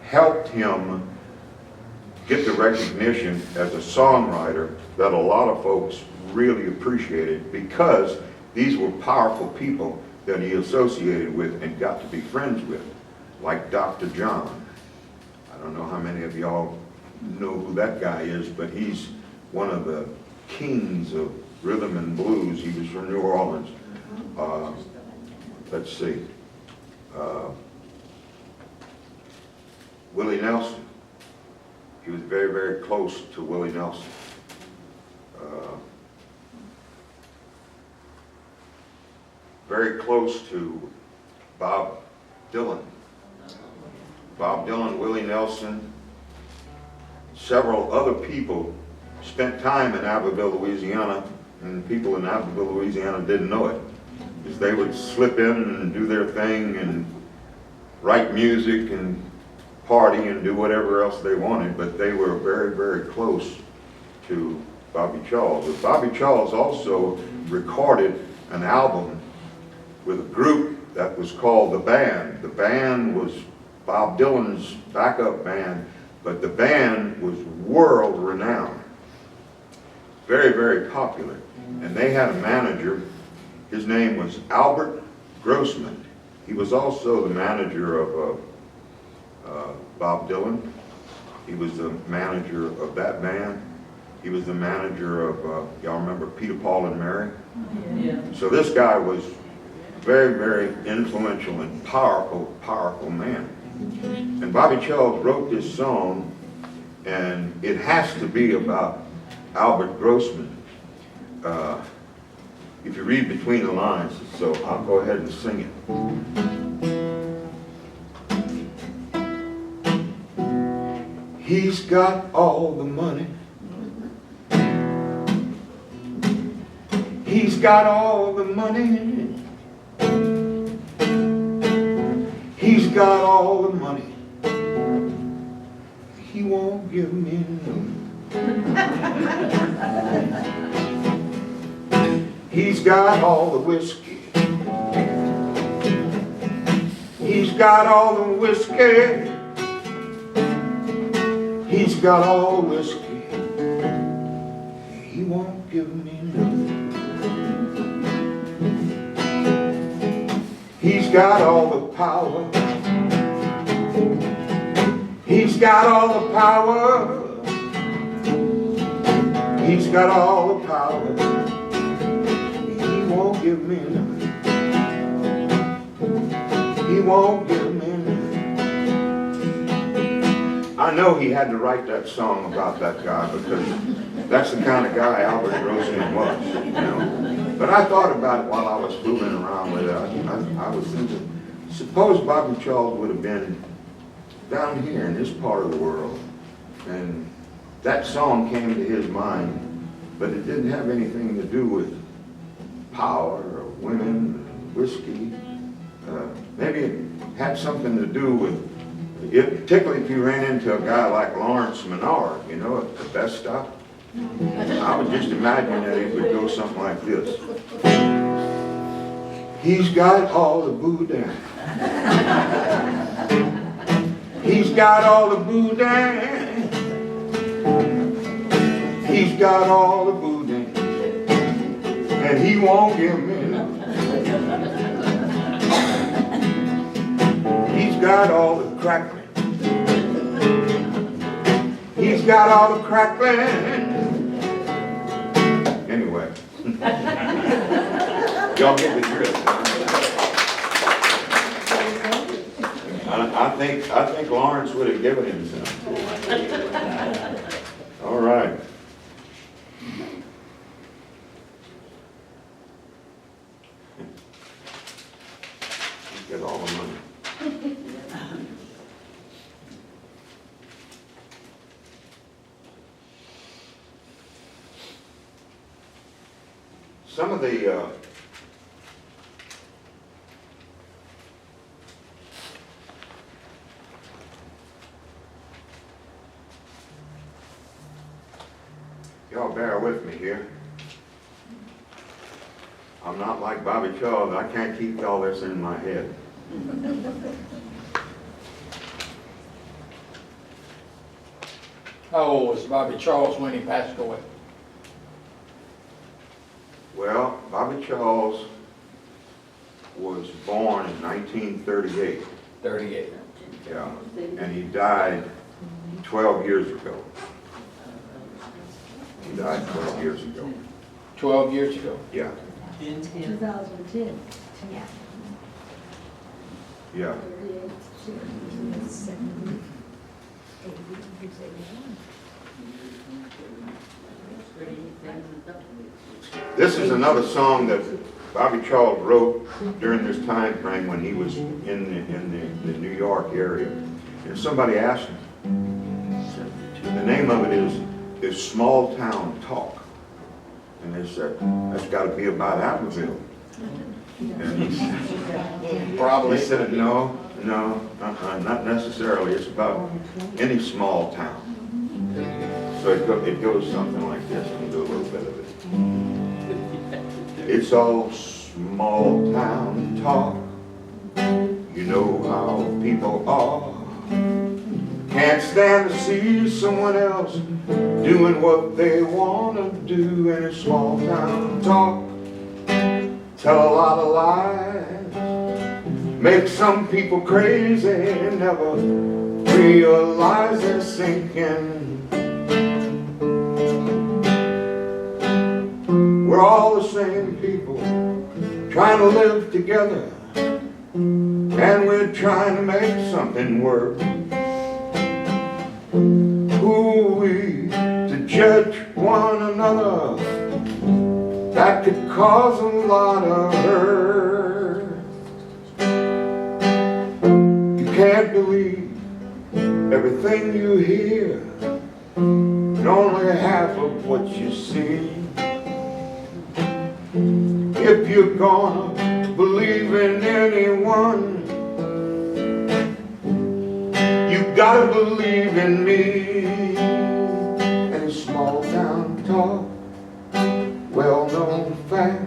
helped him get the recognition as a songwriter that a lot of folks really appreciated, because these were powerful people that he associated with and got to be friends with, like Dr. John. I don't know how many of y'all know who that guy is, but he's one of the kings of rhythm and blues. He was from New Orleans. Let's see. Willie Nelson. He was very, very close to Willie Nelson. Very close to Bob Dylan. Bob Dylan, Willie Nelson, several other people spent time in Abbeville, Louisiana, and people in Abbeville, Louisiana didn't know it, because they would slip in and do their thing and write music and party and do whatever else they wanted, but they were very, very close to Bobby Charles. But Bobby Charles also recorded an album with a group that was called The Band. The Band was Bob Dylan's backup band, but the band was world renowned. Very, very popular. And they had a manager. His name was Albert Grossman. He was also the manager of Bob Dylan. He was the manager of that band. He was the manager of, y'all remember Peter, Paul, and Mary? Yeah. So this guy was very, very influential and powerful, powerful man. And Bobby Charles wrote this song, and it has to be about Albert Grossman. If you read between the lines, so I'll go ahead and sing it. He's got all the money. He's got all the money. He's got all the money. He won't give me none. He's got all the whiskey. He's got all the whiskey. He's got all the whiskey. He won't give me none. He's got all the power. He's got all the power. He's got all the power. He won't give me nothing. He won't give me nothing. I know he had to write that song about that guy because that's the kind of guy Albert Grossman was, you know. But I thought about it while I was fooling around with it. I was thinking, suppose Bobby Charles would have been down here in this part of the world, and that song came to his mind, but it didn't have anything to do with power or women, or whiskey. Maybe it had something to do with, particularly if you ran into a guy like Lawrence Menard, you know, at the best stop. I would just imagine that it would go something like this. He's got all the boudin. He's got all the boudin. He's got all the boudin. And he won't give me nothing. He's got all the crackling. He's got all the crackling. Anyway. Y'all get the drift. I think Lawrence would have given him some. All right. Get all the money. Some of the y'all bear with me here. I'm not like Bobby Charles. I can't keep all this in my head. How old was Bobby Charles when he passed away? Well, Bobby Charles was born in 1938. 38. Yeah, and he died 12 years ago. He died 12 years ago. 12 years ago. Yeah, 2010. yeah. 38. This is another song that Bobby Charles wrote during this time frame when he was in the New York area. And somebody asked him, the name of it is Small Town Talk. And they said, that's got to be about Abbeville. And Probably. he said, no, not necessarily. It's about any small town. So it goes something like this. Let me do a little bit of it. It's all small town talk. You know how people are. Can't stand to see someone else doing what they want to do in a small town talk. Tell a lot of lies, make some people crazy, and never realize they're sinking. We're all the same people, trying to live together, and we're trying to make something work. Who are we to judge one another? That could cause a lot of hurt. You can't believe everything you hear, and only half of what you see. If you're gonna believe in anyone, you gotta believe in me. And it's small town talk, well-known fact.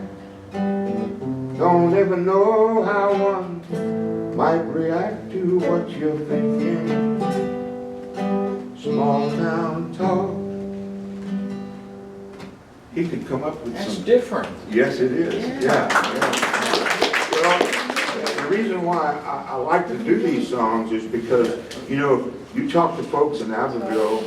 Don't ever know how one might react to what you're thinking. Small town talk. He could come up with That's some. different. Yes, it is. Yeah. Well, the reason why I like to do these songs is because, you know, you talk to folks in Abbeville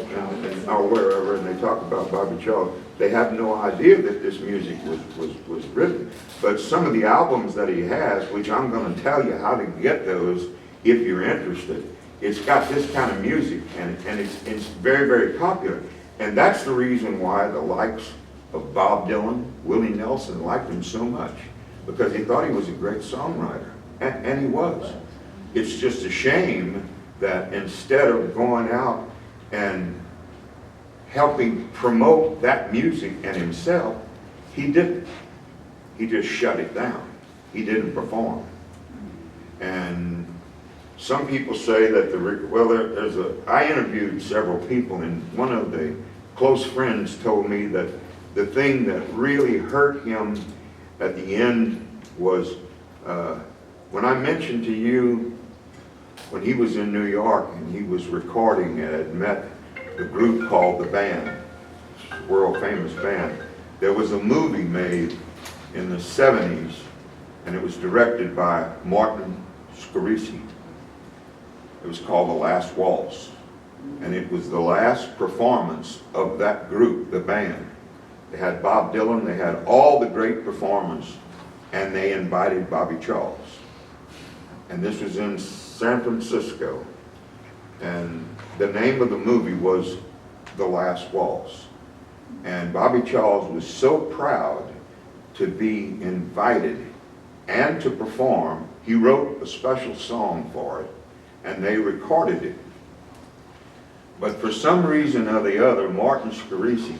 or wherever, and they talk about Bobby Charles, they have no idea that this music was written. But some of the albums that he has, which I'm going to tell you how to get those if you're interested, it's got this kind of music, and it's very, very popular. And that's the reason why the likes of Bob Dylan, Willie Nelson liked him so much, because he thought he was a great songwriter, and he was. It's just a shame that instead of going out and helping promote that music and himself, he didn't. He just shut it down. He didn't perform. And some people say that I interviewed several people, and one of the close friends told me that the thing that really hurt him at the end was when I mentioned to you when he was in New York and he was recording and had met the group called The Band, world famous band. There was a movie made in the 70s, and it was directed by Martin Scorsese. It was called The Last Waltz, and it was the last performance of that group, the band. They had Bob Dylan, they had all the great performers, and they invited Bobby Charles. And this was in San Francisco, and the name of the movie was The Last Waltz. And Bobby Charles was so proud to be invited and to perform, he wrote a special song for it, and they recorded it. But for some reason or the other, Martin Scorsese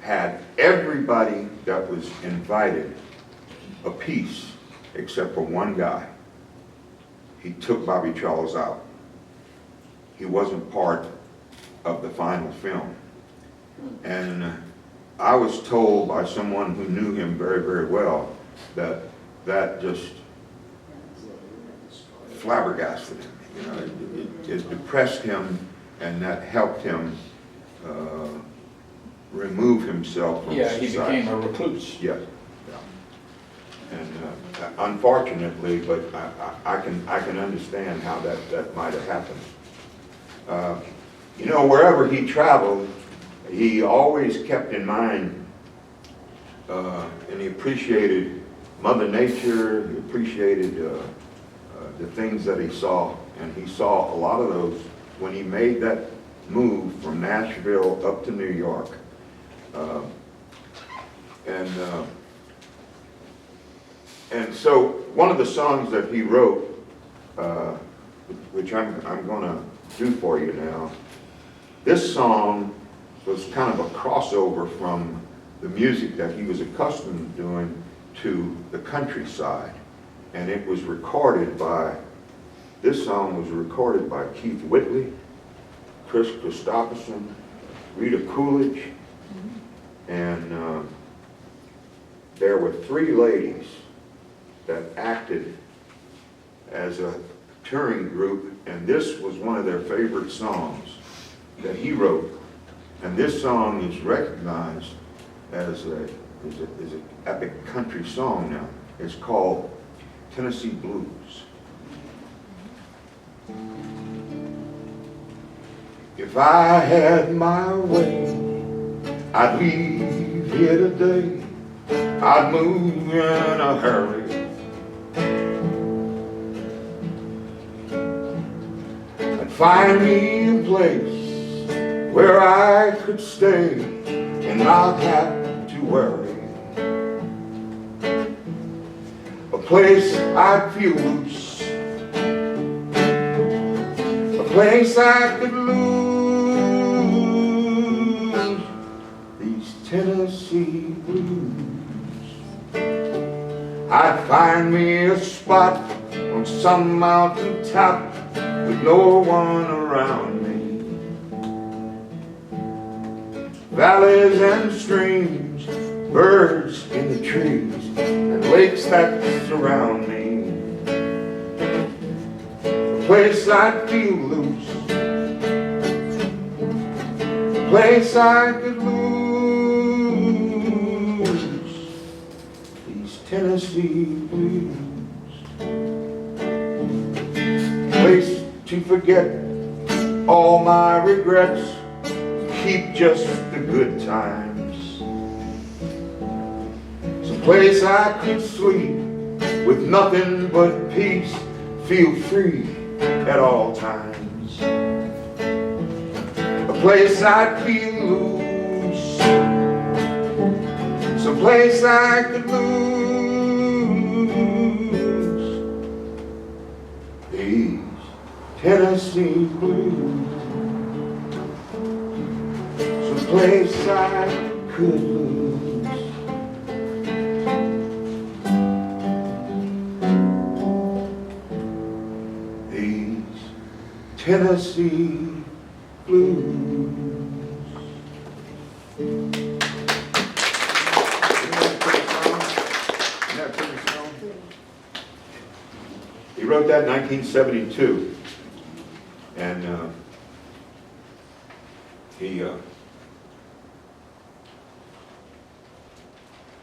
had everybody that was invited a piece except for one guy. He took Bobby Charles out. He wasn't part of the final film. And I was told by someone who knew him very, very well that that just flabbergasted him. You know, it depressed him, and that helped him remove himself from society. He became a recluse. Yes. And unfortunately, but I can understand how that might have happened. You know, wherever he traveled, he always kept in mind, and he appreciated Mother Nature. He appreciated the things that he saw, and he saw a lot of those when he made that move from Nashville up to New York. And so one of the songs that he wrote, which I'm going to do for you now, this song was kind of a crossover from the music that he was accustomed to doing to the countryside. And it was recorded by, this song was recorded by Keith Whitley, Chris Christopherson, Rita Coolidge, and there were three ladies that acted as a touring group, and this was one of their favorite songs that he wrote. And this song is recognized as an epic country song now. It's called Tennessee Blues. If I had my way, I'd leave here today. I'd move in a hurry. I'd find me a place where I could stay and not have to worry. A place I'd feel loose, a place I could lose these Tennessee blues. I'd find me a spot on some mountain top with no one around me. Valleys and streams, birds in the trees, and lakes that surround me. A place I'd feel loose, a place I could lose these Tennessee blues. to forget all my regrets, keep just the good times. Someplace I could sleep with nothing but peace, feel free at all times. A place I'd feel loose, someplace I could lose these Tennessee blues, someplace I could lose. These Tennessee blues. Isn't that a pretty song? He wrote that in 1972. And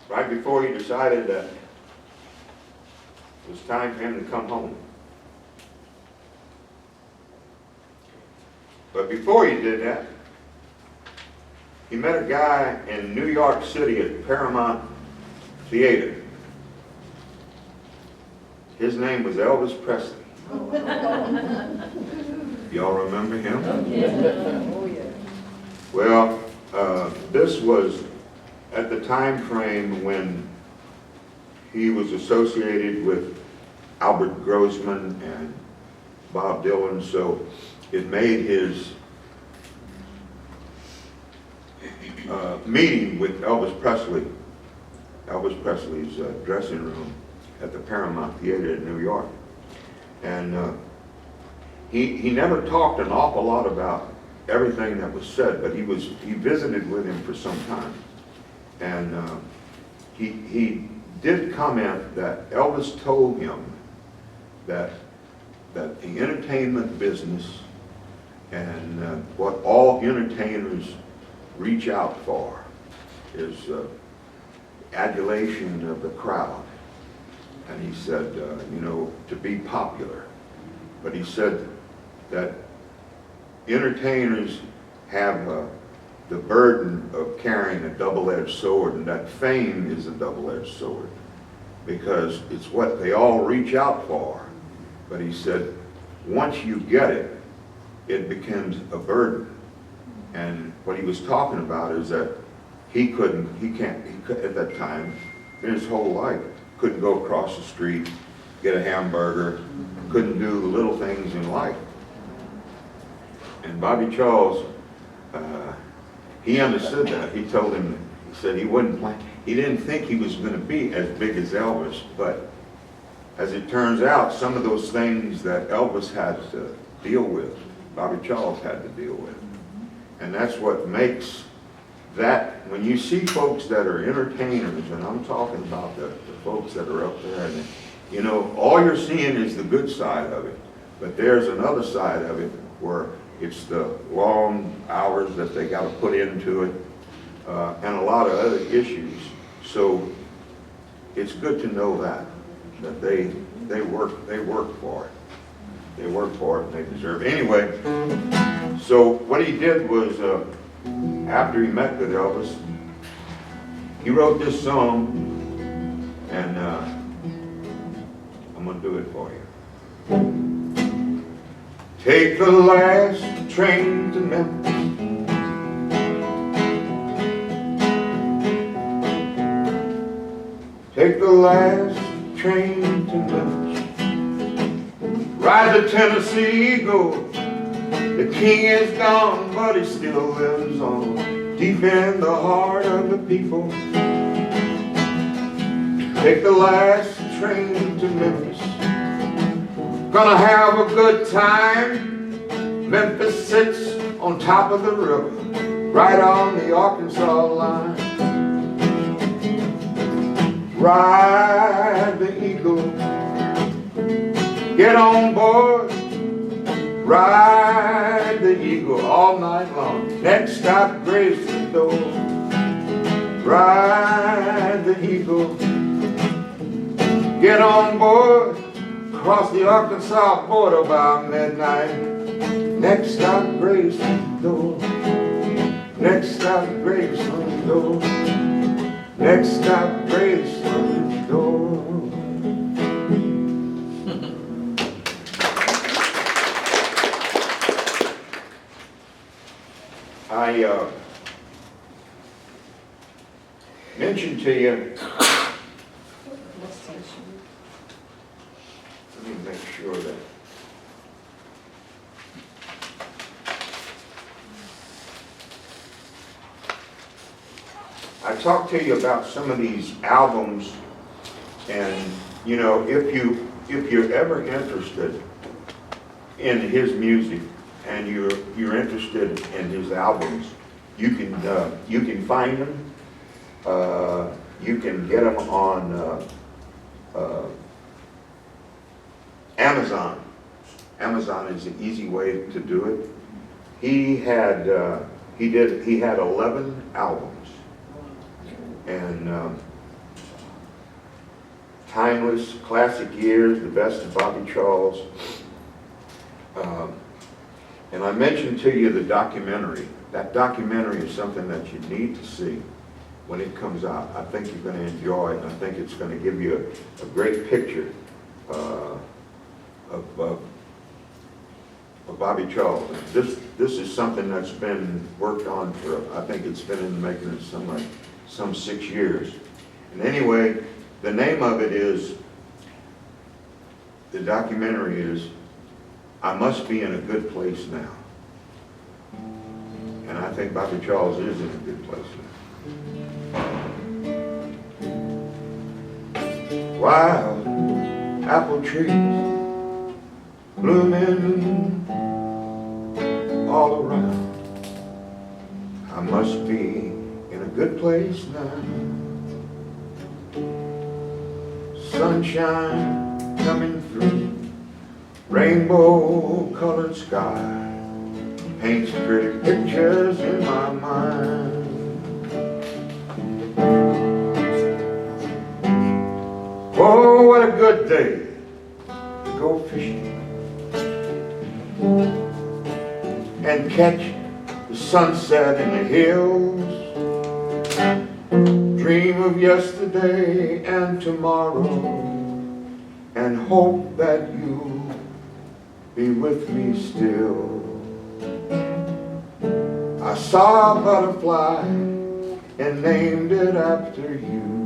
right before he decided that it was time for him to come home. But before he did that, he met a guy in New York City at Paramount Theater. His name was Elvis Presley. Y'all remember him? Oh, yeah. Well, this was at the time frame when he was associated with Albert Grossman and Bob Dylan, so it made his meeting with Elvis Presley's dressing room at the Paramount Theater in New York. And he never talked an awful lot about everything that was said, but he visited with him for some time. And he did comment that Elvis told him that the entertainment business and what all entertainers reach out for is adulation of the crowd. And he said, to be popular. But he said that entertainers have the burden of carrying a double-edged sword, and that fame is a double-edged sword because it's what they all reach out for. But he said, once you get it, it becomes a burden. And what he was talking about is that he could at that time, in his whole life, couldn't go across the street, get a hamburger, couldn't do the little things in life. And Bobby Charles, he understood that. He told him, he said he wouldn't play. He didn't think he was going to be as big as Elvis, but as it turns out, some of those things that Elvis had to deal with, Bobby Charles had to deal with. And that's what makes that, when you see folks that are entertainers, and I'm talking about the folks that are up there, and all you're seeing is the good side of it, but there's another side of it where it's the long hours that they got to put into it, and a lot of other issues. So it's good to know that they work for it. They work for it and they deserve it. Anyway, so what he did was, after he met with Elvis, he wrote this song, and I'm going to do it for you. Take the last train to Memphis, take the last train to Memphis, ride the Tennessee Eagle. The king is gone, but he still lives on deep in the heart of the people. Take the last train to Memphis, gonna have a good time. Memphis sits on top of the river, right on the Arkansas line. Ride the Eagle, get on board. Ride the Eagle all night long. Next stop, Grayson. Ride the Eagle, get on board. Cross the Arkansas border by midnight. Next stop, Graceland's door. Next stop, Graceland's door. Next stop, Graceland's door. I mentioned to you, let me make sure that I talked to you about some of these albums, and you know, if you're ever interested in his music and you're interested in his albums, you can find them. You can get them on Amazon. Amazon is an easy way to do it. He had 11 albums, and timeless, classic years, the best of Bobby Charles. And I mentioned to you the documentary. That documentary is something that you need to see when it comes out. I think you're going to enjoy it, and I think it's going to give you a great picture of Bobby Charles. This is something that's been worked on for, I think it's been in the making of some 6 years. And anyway, the name of it is, the documentary is, I Must Be in a Good Place Now. And I think Bobby Charles is in a good place now. Wild apple trees blooming all around. I must be in a good place now. Sunshine coming through, rainbow-colored sky paints pretty pictures in my mind. Oh, what a good day to go fishing and catch the sunset in the hills. Dream of yesterday and tomorrow, and hope that you'll be with me still. I saw a butterfly and named it after you.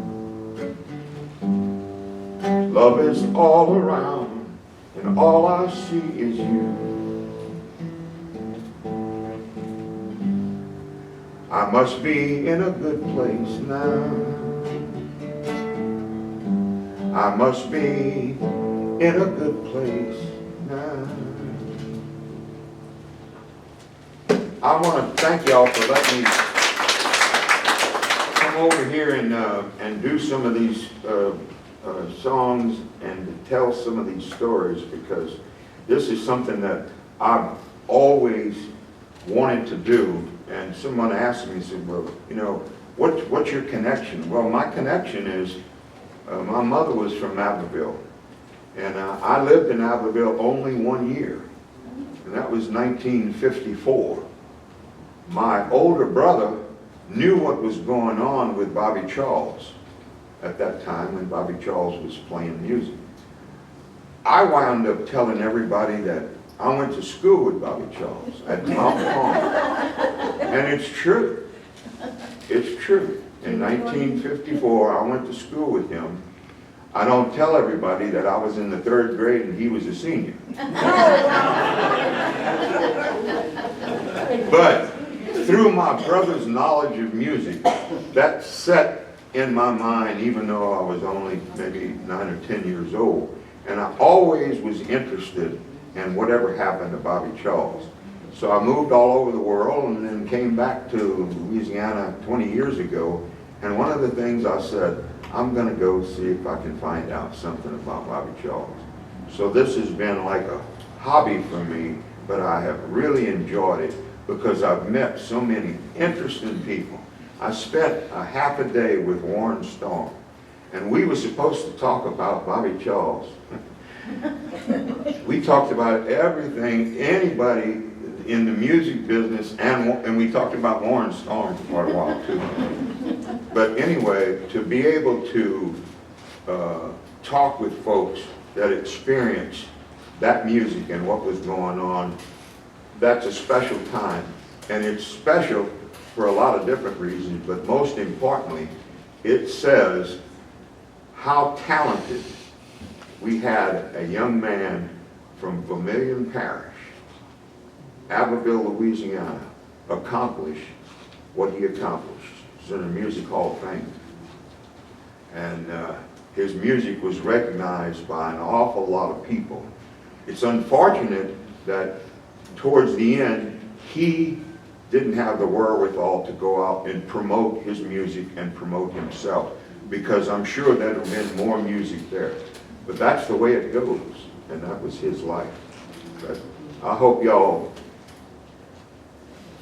Love is all around, and all I see is you. I must be in a good place now. I must be in a good place now. I want to thank y'all for letting me come over here and do some of these songs and to tell some of these stories, because this is something that I've always wanted to do. And someone asked me, said, well, you know, what's your connection? Well, my connection is, my mother was from Abbeville, and I lived in Abbeville only 1 year, and that was 1954. My older brother knew what was going on with Bobby Charles at that time when Bobby Charles was playing music. I wound up telling everybody that I went to school with Bobby Charles at Mount Faulk. And it's true. It's true. In 1954, I went to school with him. I don't tell everybody that I was in the 3rd grade and he was a senior. But through my brother's knowledge of music, that set in my mind, even though I was only maybe 9 or 10 years old. And I always was interested in whatever happened to Bobby Charles. So I moved all over the world and then came back to Louisiana 20 years ago. And one of the things I said, I'm going to go see if I can find out something about Bobby Charles. So this has been like a hobby for me, but I have really enjoyed it because I've met so many interesting people. I spent a half a day with Warren Storm, and we were supposed to talk about Bobby Charles. We talked about everything, anybody in the music business, and we talked about Warren Storm for quite a while too. But anyway, to be able to talk with folks that experienced that music and what was going on, that's a special time. And it's special for a lot of different reasons, but most importantly, it says how talented we had a young man from Vermilion Parish, Abbeville, Louisiana, accomplish what he accomplished. He's in the Music Hall of Fame. And his music was recognized by an awful lot of people. It's unfortunate that towards the end, he didn't have the wherewithal to go out and promote his music and promote himself, because I'm sure there'd have been more music there. But that's the way it goes, and that was his life. But I hope y'all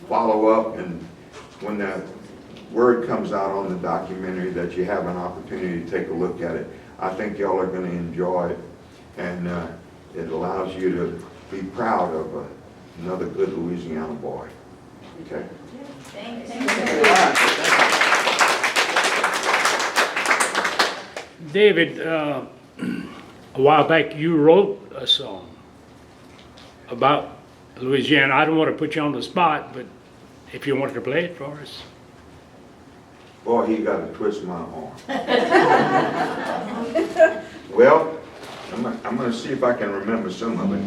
follow up, and when that word comes out on the documentary that you have an opportunity to take a look at it, I think y'all are going to enjoy it, and it allows you to be proud of another good Louisiana boy. Okay? Thanks. David, a while back you wrote a song about Louisiana. I don't want to put you on the spot, but if you wanted to play it for us. Boy, he got to twist my arm. Well, I'm going to see if I can remember some of it.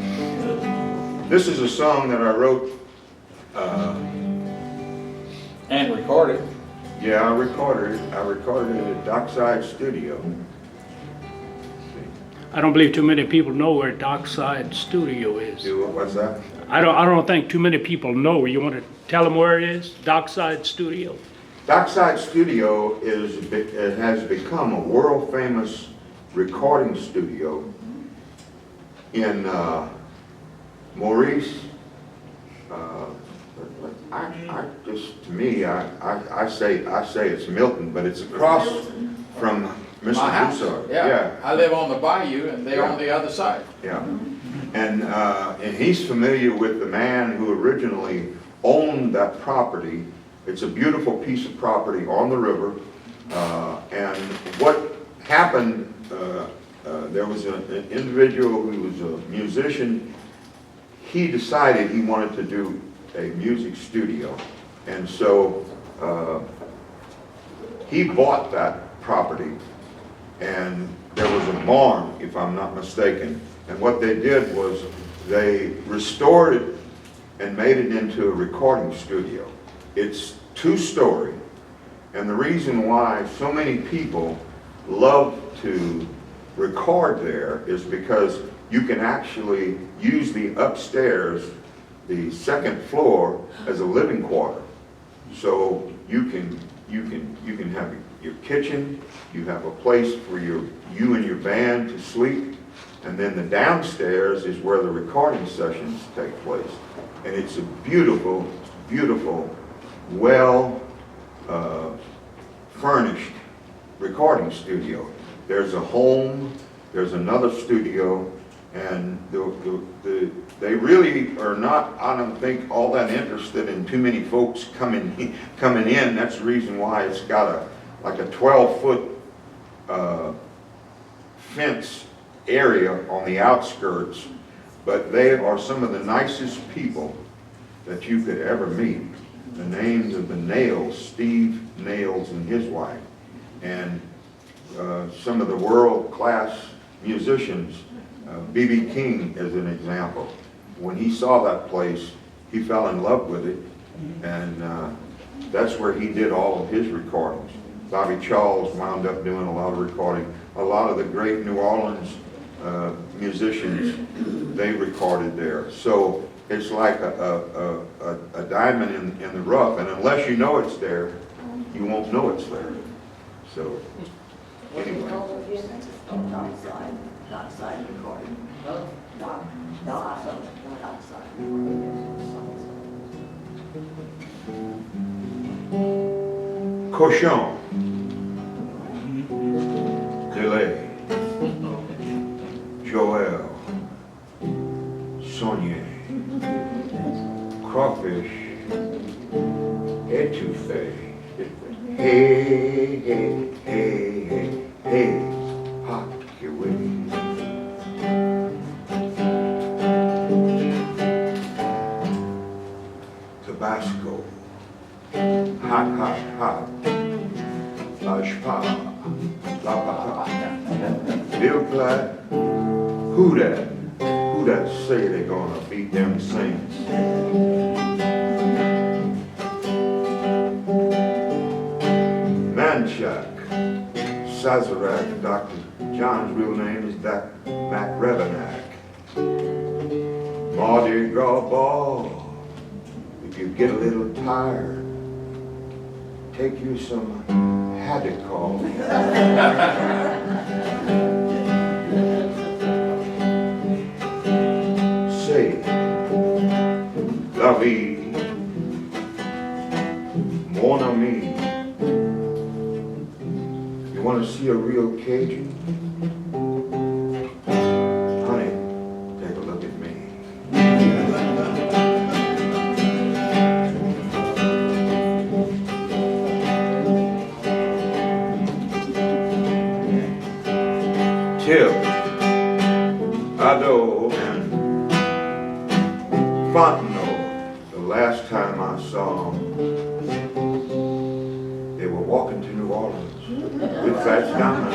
This is a song that I wrote. And recorded. Yeah, I recorded it. I recorded it at Dockside Studio. I don't believe too many people know where Dockside Studio is. What's that? I don't think too many people know. You want to tell them where it is? Dockside Studio. Dockside Studio has become a world famous recording studio in Maurice. I say it's Milton, but it's across from Mr. My house. Broussard. Yeah. I live on the bayou and they're on the other side. Yeah. And he's familiar with the man who originally owned that property. It's a beautiful piece of property on the river. And what happened, there was an individual who was a musician. He decided he wanted to do a music studio. And so he bought that property, and there was a barn, if I'm not mistaken. And what they did was they restored it and made it into a recording studio. It's two-story, and the reason why so many people love to record there is because you can actually use the upstairs, the second floor, as a living quarter. So you can have your kitchen, you have a place for you and your band to sleep, and then the downstairs is where the recording sessions take place. And it's a beautiful, beautiful, well furnished recording studio. There's a home, there's another studio, and they really are not, I don't think, all that interested in too many folks coming in. That's the reason why it's got like a 12-foot fence area on the outskirts. But they are some of the nicest people that you could ever meet. The names of the Nails, Steve Nails and his wife, and some of the world-class musicians. B.B. King is an example. When he saw that place, he fell in love with it, and that's where he did all of his recordings. Bobby Charles wound up doing a lot of recording. A lot of the great New Orleans musicians, they recorded there. So it's like a diamond in the rough, and unless you know it's there, you won't know it's there. So anyway. Dockside recording. Dockside. Cochon. Delay. Joel, Sonia, Crawfish, Etouffee. Hey, hey, hey, hey, hey, hockey way. Tabasco, hot, hot, hot. Ashpa, la pa. Bill Platt, who that say they gonna beat them Saints? Manchak, Sazerac, Dr. John's real name is Dr. Mac Revenack. Mardi Gras ball, if you get a little tired, take you some haddock call. Say, la vie, mon ami. You want to see a real Cajun? Honey, take a look at me. Tip, Ado, and Fontenot, the last time I saw them, they were walking to New Orleans with Fats Domino.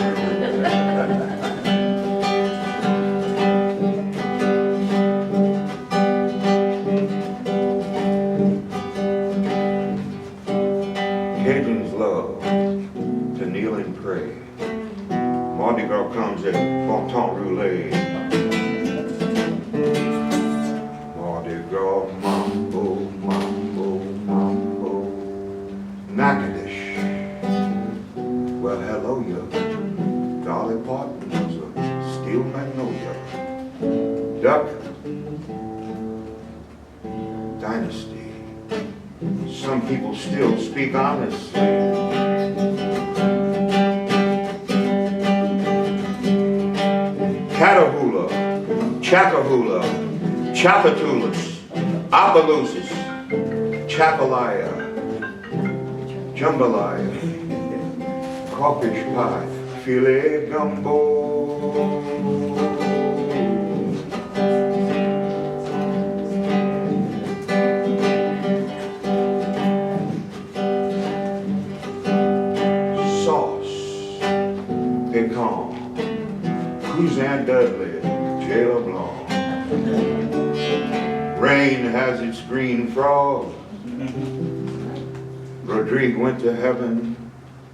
Cajuns love to kneel and pray. Mardi Gras comes at Fontaine Roulette. Mardi Gras, mambo, mambo, mambo. Natchitoches. Well, hello, ya. Dolly Parton was a steel magnolia. Duck. Dynasty. Some people still speak honestly. Catahoula, Chacahula, Chapatoulas, Opelousas, Chapalaya, Jambalaya, crawfish pie, filet gumbo. Sauce, pecan. Suzanne Dudley, J. LeBlanc. Rayne has its green frog. Rodrigue went to heaven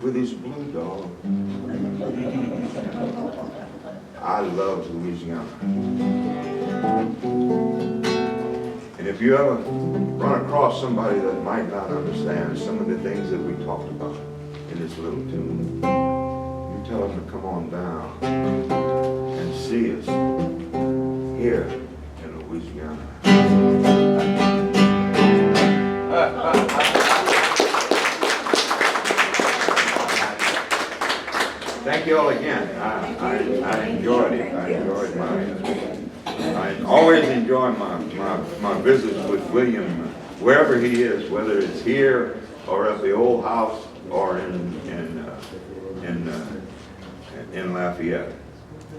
with his blue dog. I love Louisiana. And if you ever run across somebody that might not understand some of the things that we talked about in this little tune, you tell them to come on down and see us here in Louisiana. Thank you all again. I enjoyed it. I always enjoy my visits with William, wherever he is, whether it's here or at the old house or in Lafayette.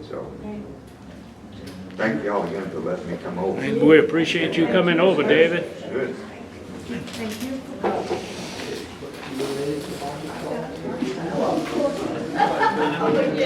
So, thank you all again for letting me come over. And we appreciate you coming over, David. Good. Thank you.